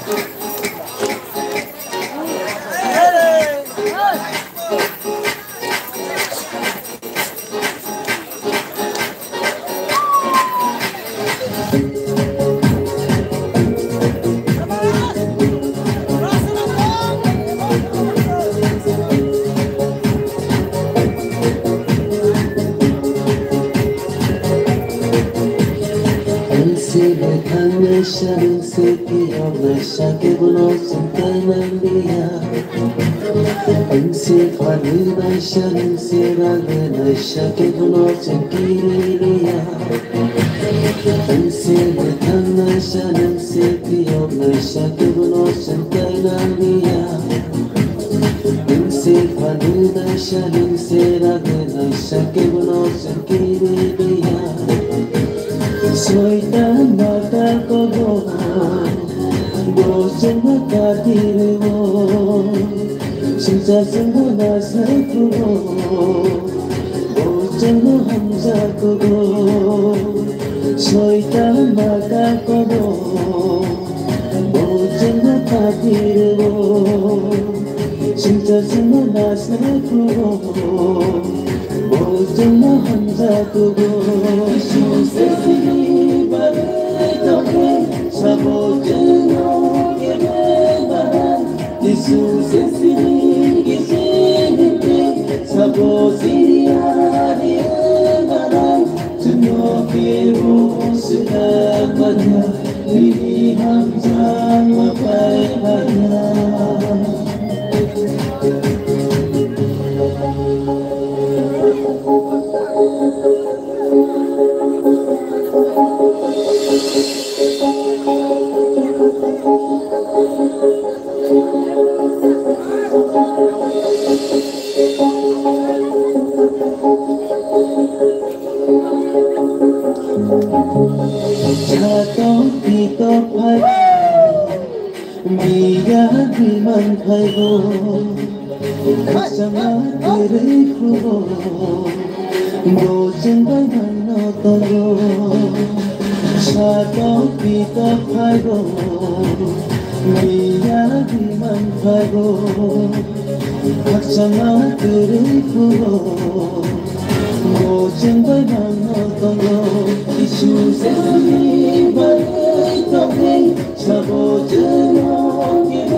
[SPEAKER 9] Sharing city of the shake bulos and Canandia. And see for you, I sharing Sierra and I shake bulos and Kirilia. And see the Tana sharing city of the shake bulos and Canandia. And see for you, I sharing Sierra and I shake bulos and Kirilia. Soita mata kogo, bosen mata dirimu, cinta sungguh nasibku, bosen Hamzah kogo. Soita mata kogo, bosen mata dirimu, cinta sungguh nasibku, bosen Hamzah kogo. 모든 걸 건너떠고 차도 비도 팔고 미안하기만 팔고 각자 마음들을 풀고 모든 걸 건너떠고 이슈 세상이 바래 동네 저보든 오기를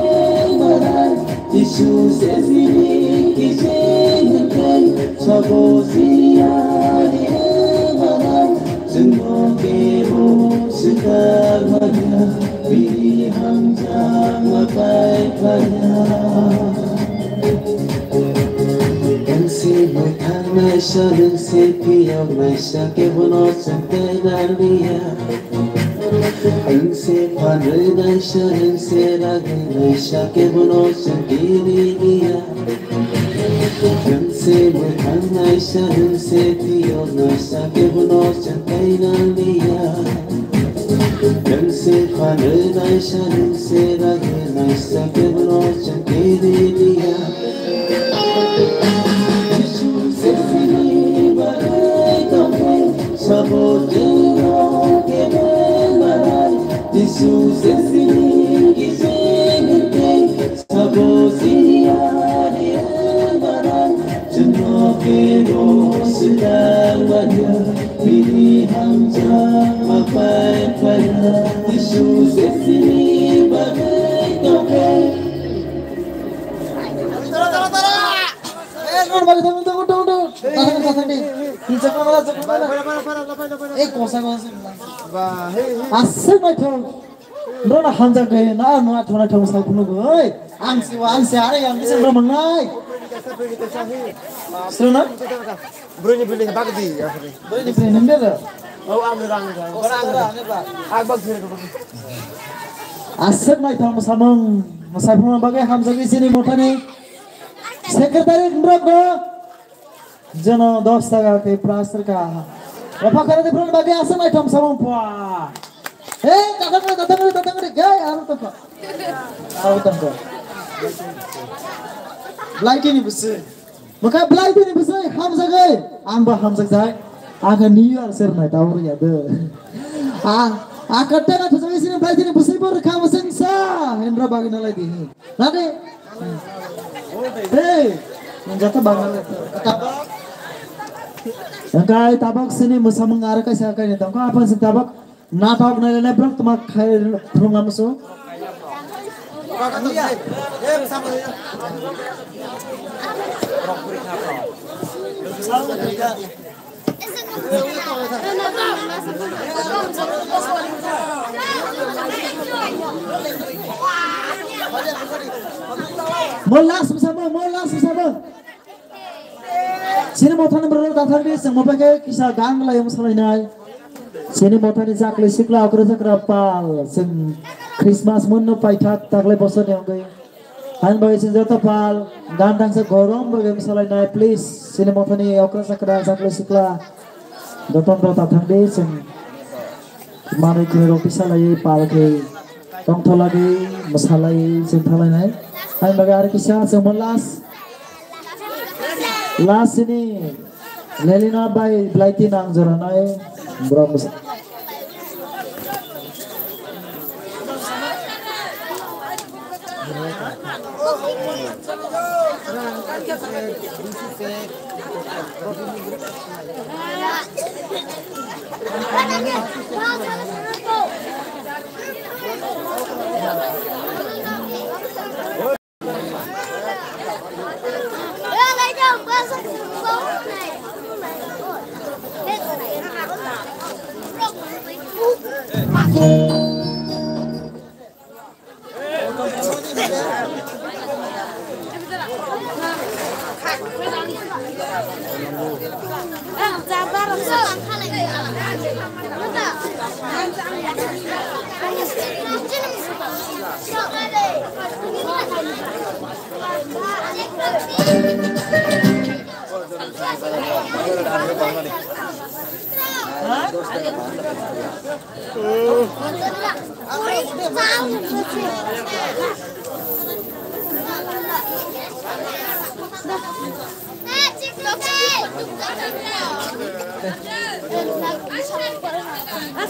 [SPEAKER 9] 말한 이슈 세상이 이제는 돼 저보지 않기를 말한 증오기로 스타하냐 미리 항상 와발파냐 양심을 탕마셔 능세 피어마셔 깨보노선 때날리야 능세 판을 마셔 능세라게 마셔 깨보노선 기리기야 양심을 탕마셔 능세 피어마셔 깨보노선 때날리야 양세 판을 마셔 능세라게 마셔 깨보노선 기리기야 Sabotero que me maran Jesus es mi que sabotia de maran no quiero ser wajah pilih hamza apa pada Jesus es mi bagai toke
[SPEAKER 11] Asal macam, mana hamzah gaya, na mana thona thona saya pun gay, angsi ada yang bisa bermenai. Serana?
[SPEAKER 3] Berani beli bagdi.
[SPEAKER 11] Berani beli nember.
[SPEAKER 3] Oh amrang. Agbag sini.
[SPEAKER 11] Asal macam samang, saya pun bagai hamzah di sini motani. Sekretari Ndrogo, jano 10 taga ke praster ka. Apa kara de pron bagai asal macam samang puah. Datang gay aru tempat. Aru tempat. Black ini besar. Maka black ini besar hamzah gay. Amba hamzah gay. Aga New Year serna tahu ya deh. Kata na tu sini black ini besar berkam sengsa. Hendra bagi nalai di. Nanti. Menjata bangal tabak. Engkai tabak sini musa mengarah ke siapa ini? Tangkap apa sih tabak? Natak nilai berapa tumak khair perungan musuh? Molas bersama. Sini motor ni berlalu datang di semua pakai kisah gang lah yang masalah ini. Sini motor ni zakli sikla aku rasa kerapal. Sing Christmas mun paitat takle bosan yang gay. Han bagi sini jatuh pal. Gandang segorong bagi masalah ini please. Sini motor ni aku rasa kerapal zakli sikla. Datang di sing mana kini roti salai pal ke. Tong tolagi masalah sing thalai ini. Han bagi hari kisah semua last ini Lelina by Blighty nang Zoranai Bromus. Ano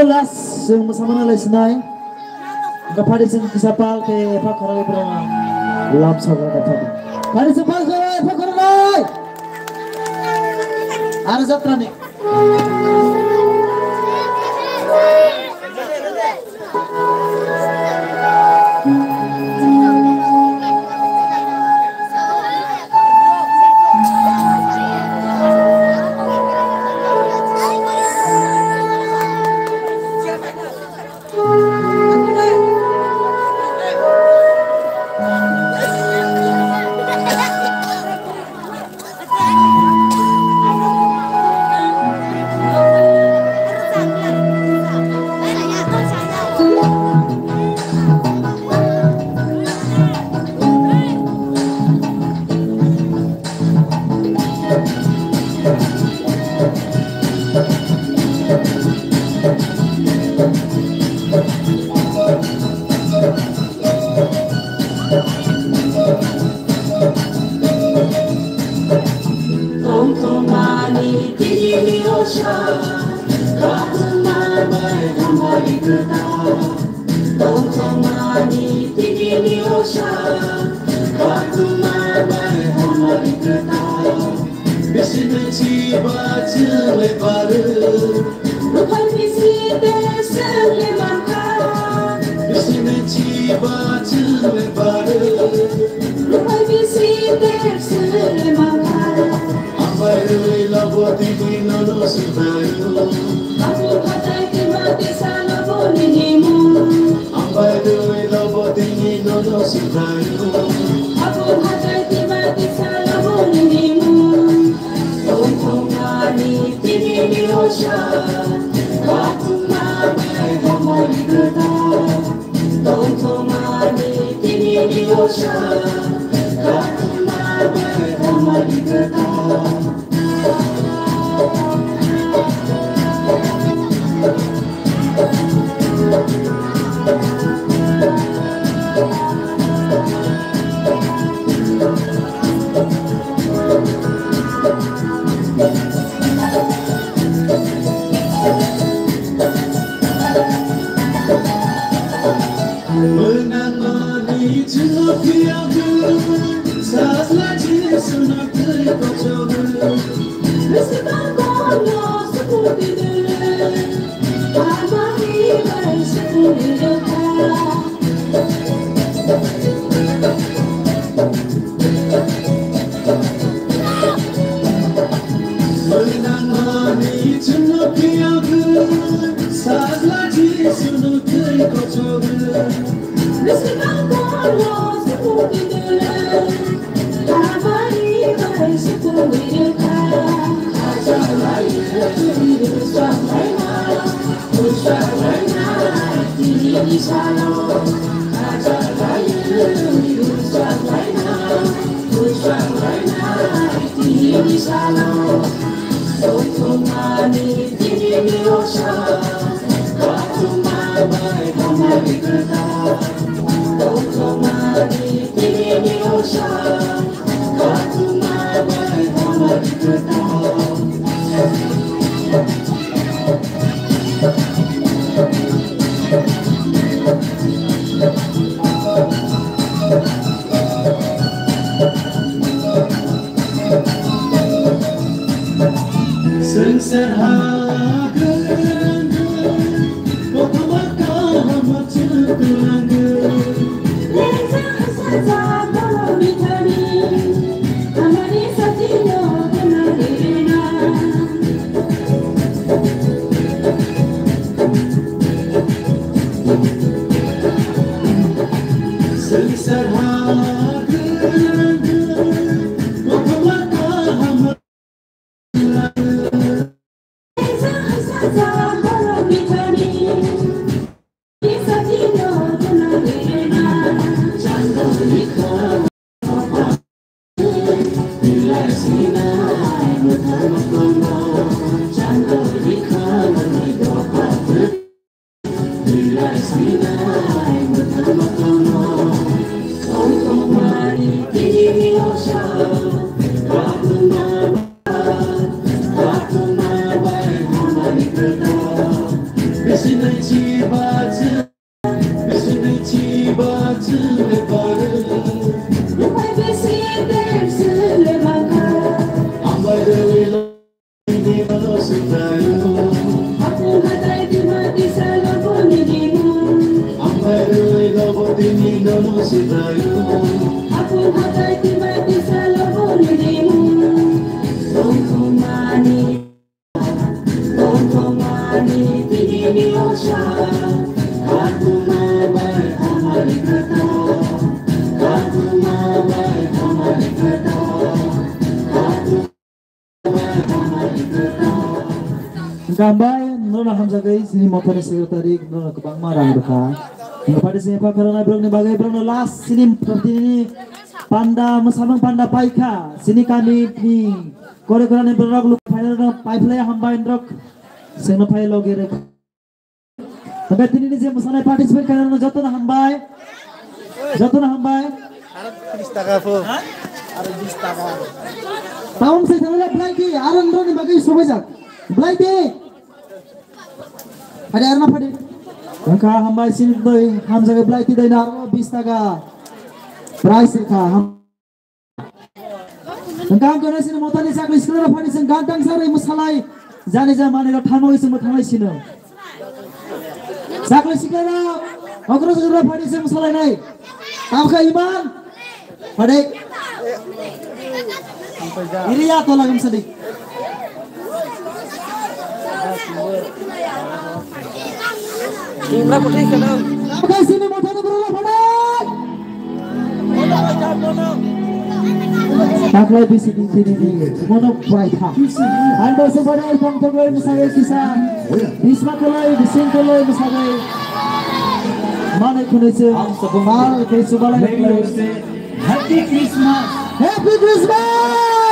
[SPEAKER 11] last yung masama na last na kapag isang kisapal kay pakarali pero love sa mga kapag kapag isang pakarali ano sa trani
[SPEAKER 8] Let's
[SPEAKER 11] Gambai nona hamjagai sini motone sekretari nona kebang marang duka. Pada sini pak karena belum bagai belum last sini seperti panda mesamang panda paika sini kami ni kore-kore berok lu final pipe hambain rok seno pai logere. Tapi ini je mesana participate karena jatuh na hambai. Tahun saya tanya lagi, aran ni bagai sobajak. Blaide. Ada arna pada. Maka hambai sini doi ham jaga blaide doi na 20 taka. Price ka ham. Engkau kena sini motor ni sakli sekolah pada sini gantang sari masalai. Jani jamane lo thamoi sini thamoi sini. Sakli sekolah. Okro sekolah pada sini masalai nai. Apakah iman? Pada. Ini ya tolak sedih.
[SPEAKER 2] Jumlah putih kena.
[SPEAKER 11] Apakah sini motor ni berulang pada? Tak lagi sini ni. Mono bright ha. Anda sebenarnya ikan terbaik misalnya kisah. Bisma kelai, bisin kelai misalnya. Mana kunci? Mal ke subala kelai. Happy Christmas. Happy Christmas.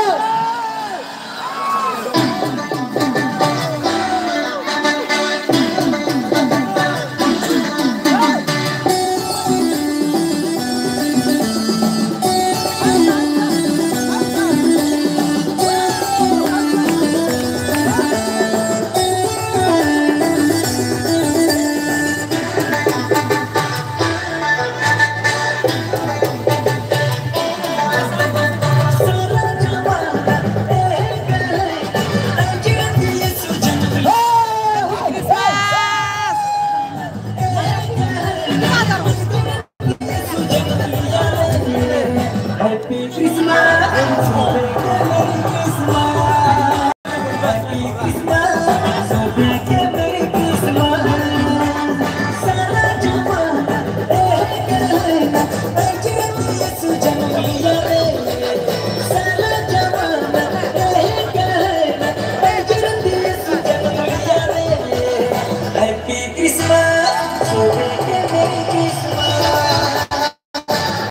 [SPEAKER 8] Happy Christmas, so we can make it.